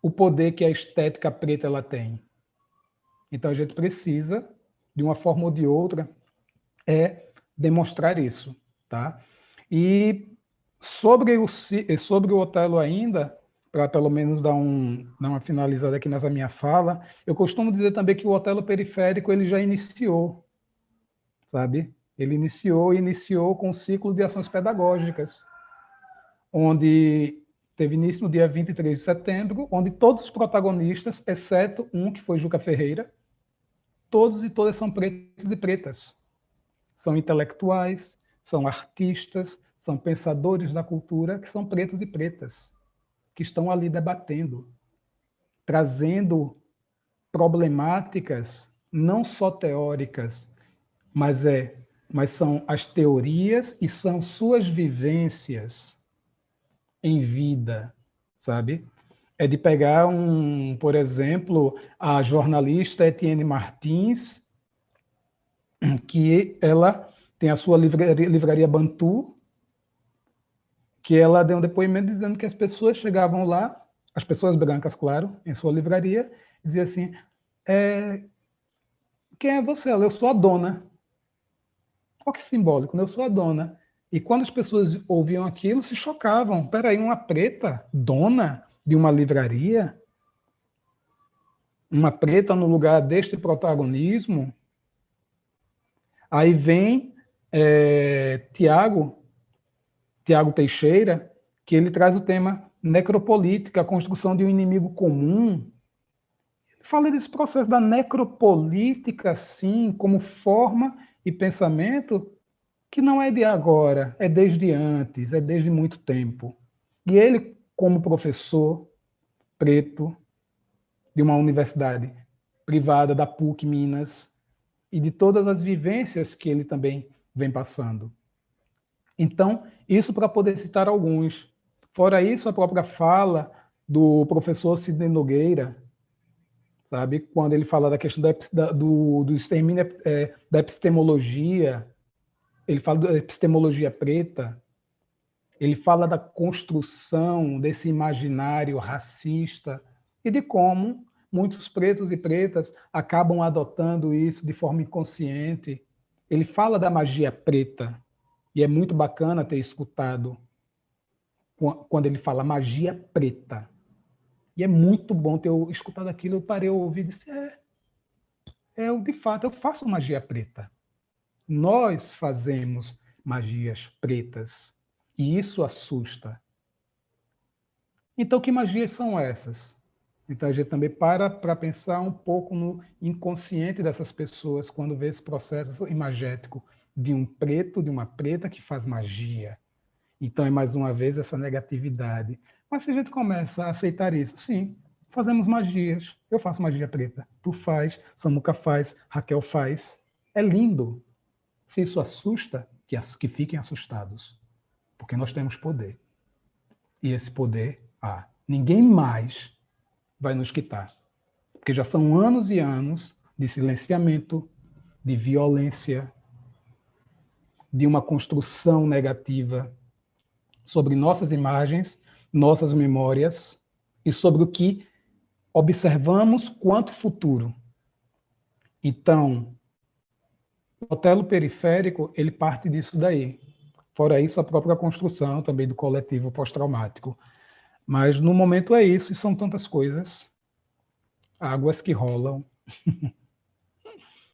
E: o poder que a estética preta ela tem. Então, a gente precisa, de uma forma ou de outra, demonstrar isso. Tá? E sobre o Otelo ainda, para pelo menos dar uma finalizada aqui nessa minha fala, eu costumo dizer também que o Otelo Periférico ele já iniciou, sabe? Ele iniciou com um ciclo de ações pedagógicas, onde teve início no dia 23 de setembro, onde todos os protagonistas, exceto um que foi Juca Ferreira, todos e todas são pretos e pretas. São intelectuais, são artistas, são pensadores da cultura que são pretos e pretas, que estão ali debatendo, trazendo problemáticas não só teóricas, mas são as teorias e são suas vivências em vida, sabe? É de pegar por exemplo, a jornalista Etienne Martins, que ela tem a sua livraria Bantu, que ela deu um depoimento dizendo que as pessoas chegavam lá, as pessoas brancas, claro, em sua livraria, e diziam assim, quem é você? Ela, eu sou a dona. Olha que simbólico, né? Eu sou a dona. E quando as pessoas ouviam aquilo, se chocavam. Peraí, uma preta, dona de uma livraria? Uma preta no lugar deste protagonismo? Aí vem Tiago Teixeira, que ele traz o tema necropolítica, a construção de um inimigo comum. Fala desse processo da necropolítica, sim, como forma e pensamento que não é de agora, é desde antes, é desde muito tempo. E ele, como professor preto de uma universidade privada da PUC Minas, e de todas as vivências que ele também vem passando. Então, isso para poder citar alguns. Fora isso, a própria fala do professor Sidney Nogueira, sabe, quando ele fala da questão do extermínio da epistemologia, ele fala da epistemologia preta, ele fala da construção desse imaginário racista e de como muitos pretos e pretas acabam adotando isso de forma inconsciente. Ele fala da magia preta, e é muito bacana ter escutado quando ele fala magia preta. E é muito bom ter escutado aquilo. Eu parei a ouvir e disse, de fato, eu faço magia preta. Nós fazemos magias pretas. E isso assusta. Então, que magias são essas? Então, a gente também para pensar um pouco no inconsciente dessas pessoas quando vê esse processo imagético de um preto, de uma preta que faz magia. Então, é mais uma vez essa negatividade. Mas se a gente começa a aceitar isso, sim, fazemos magias. Eu faço magia preta. Tu faz, Samuca faz, Raquel faz. É lindo. Se isso assusta, que fiquem assustados. Porque nós temos poder. E esse poder, ninguém mais vai nos quitar. Porque já são anos e anos de silenciamento, de violência, de uma construção negativa sobre nossas imagens, nossas memórias e sobre o que observamos quanto futuro. Então, o Otelo periférico, ele parte disso daí. Fora isso, a própria construção também do coletivo pós-traumático. Mas, no momento, é isso, e são tantas coisas. Águas que rolam.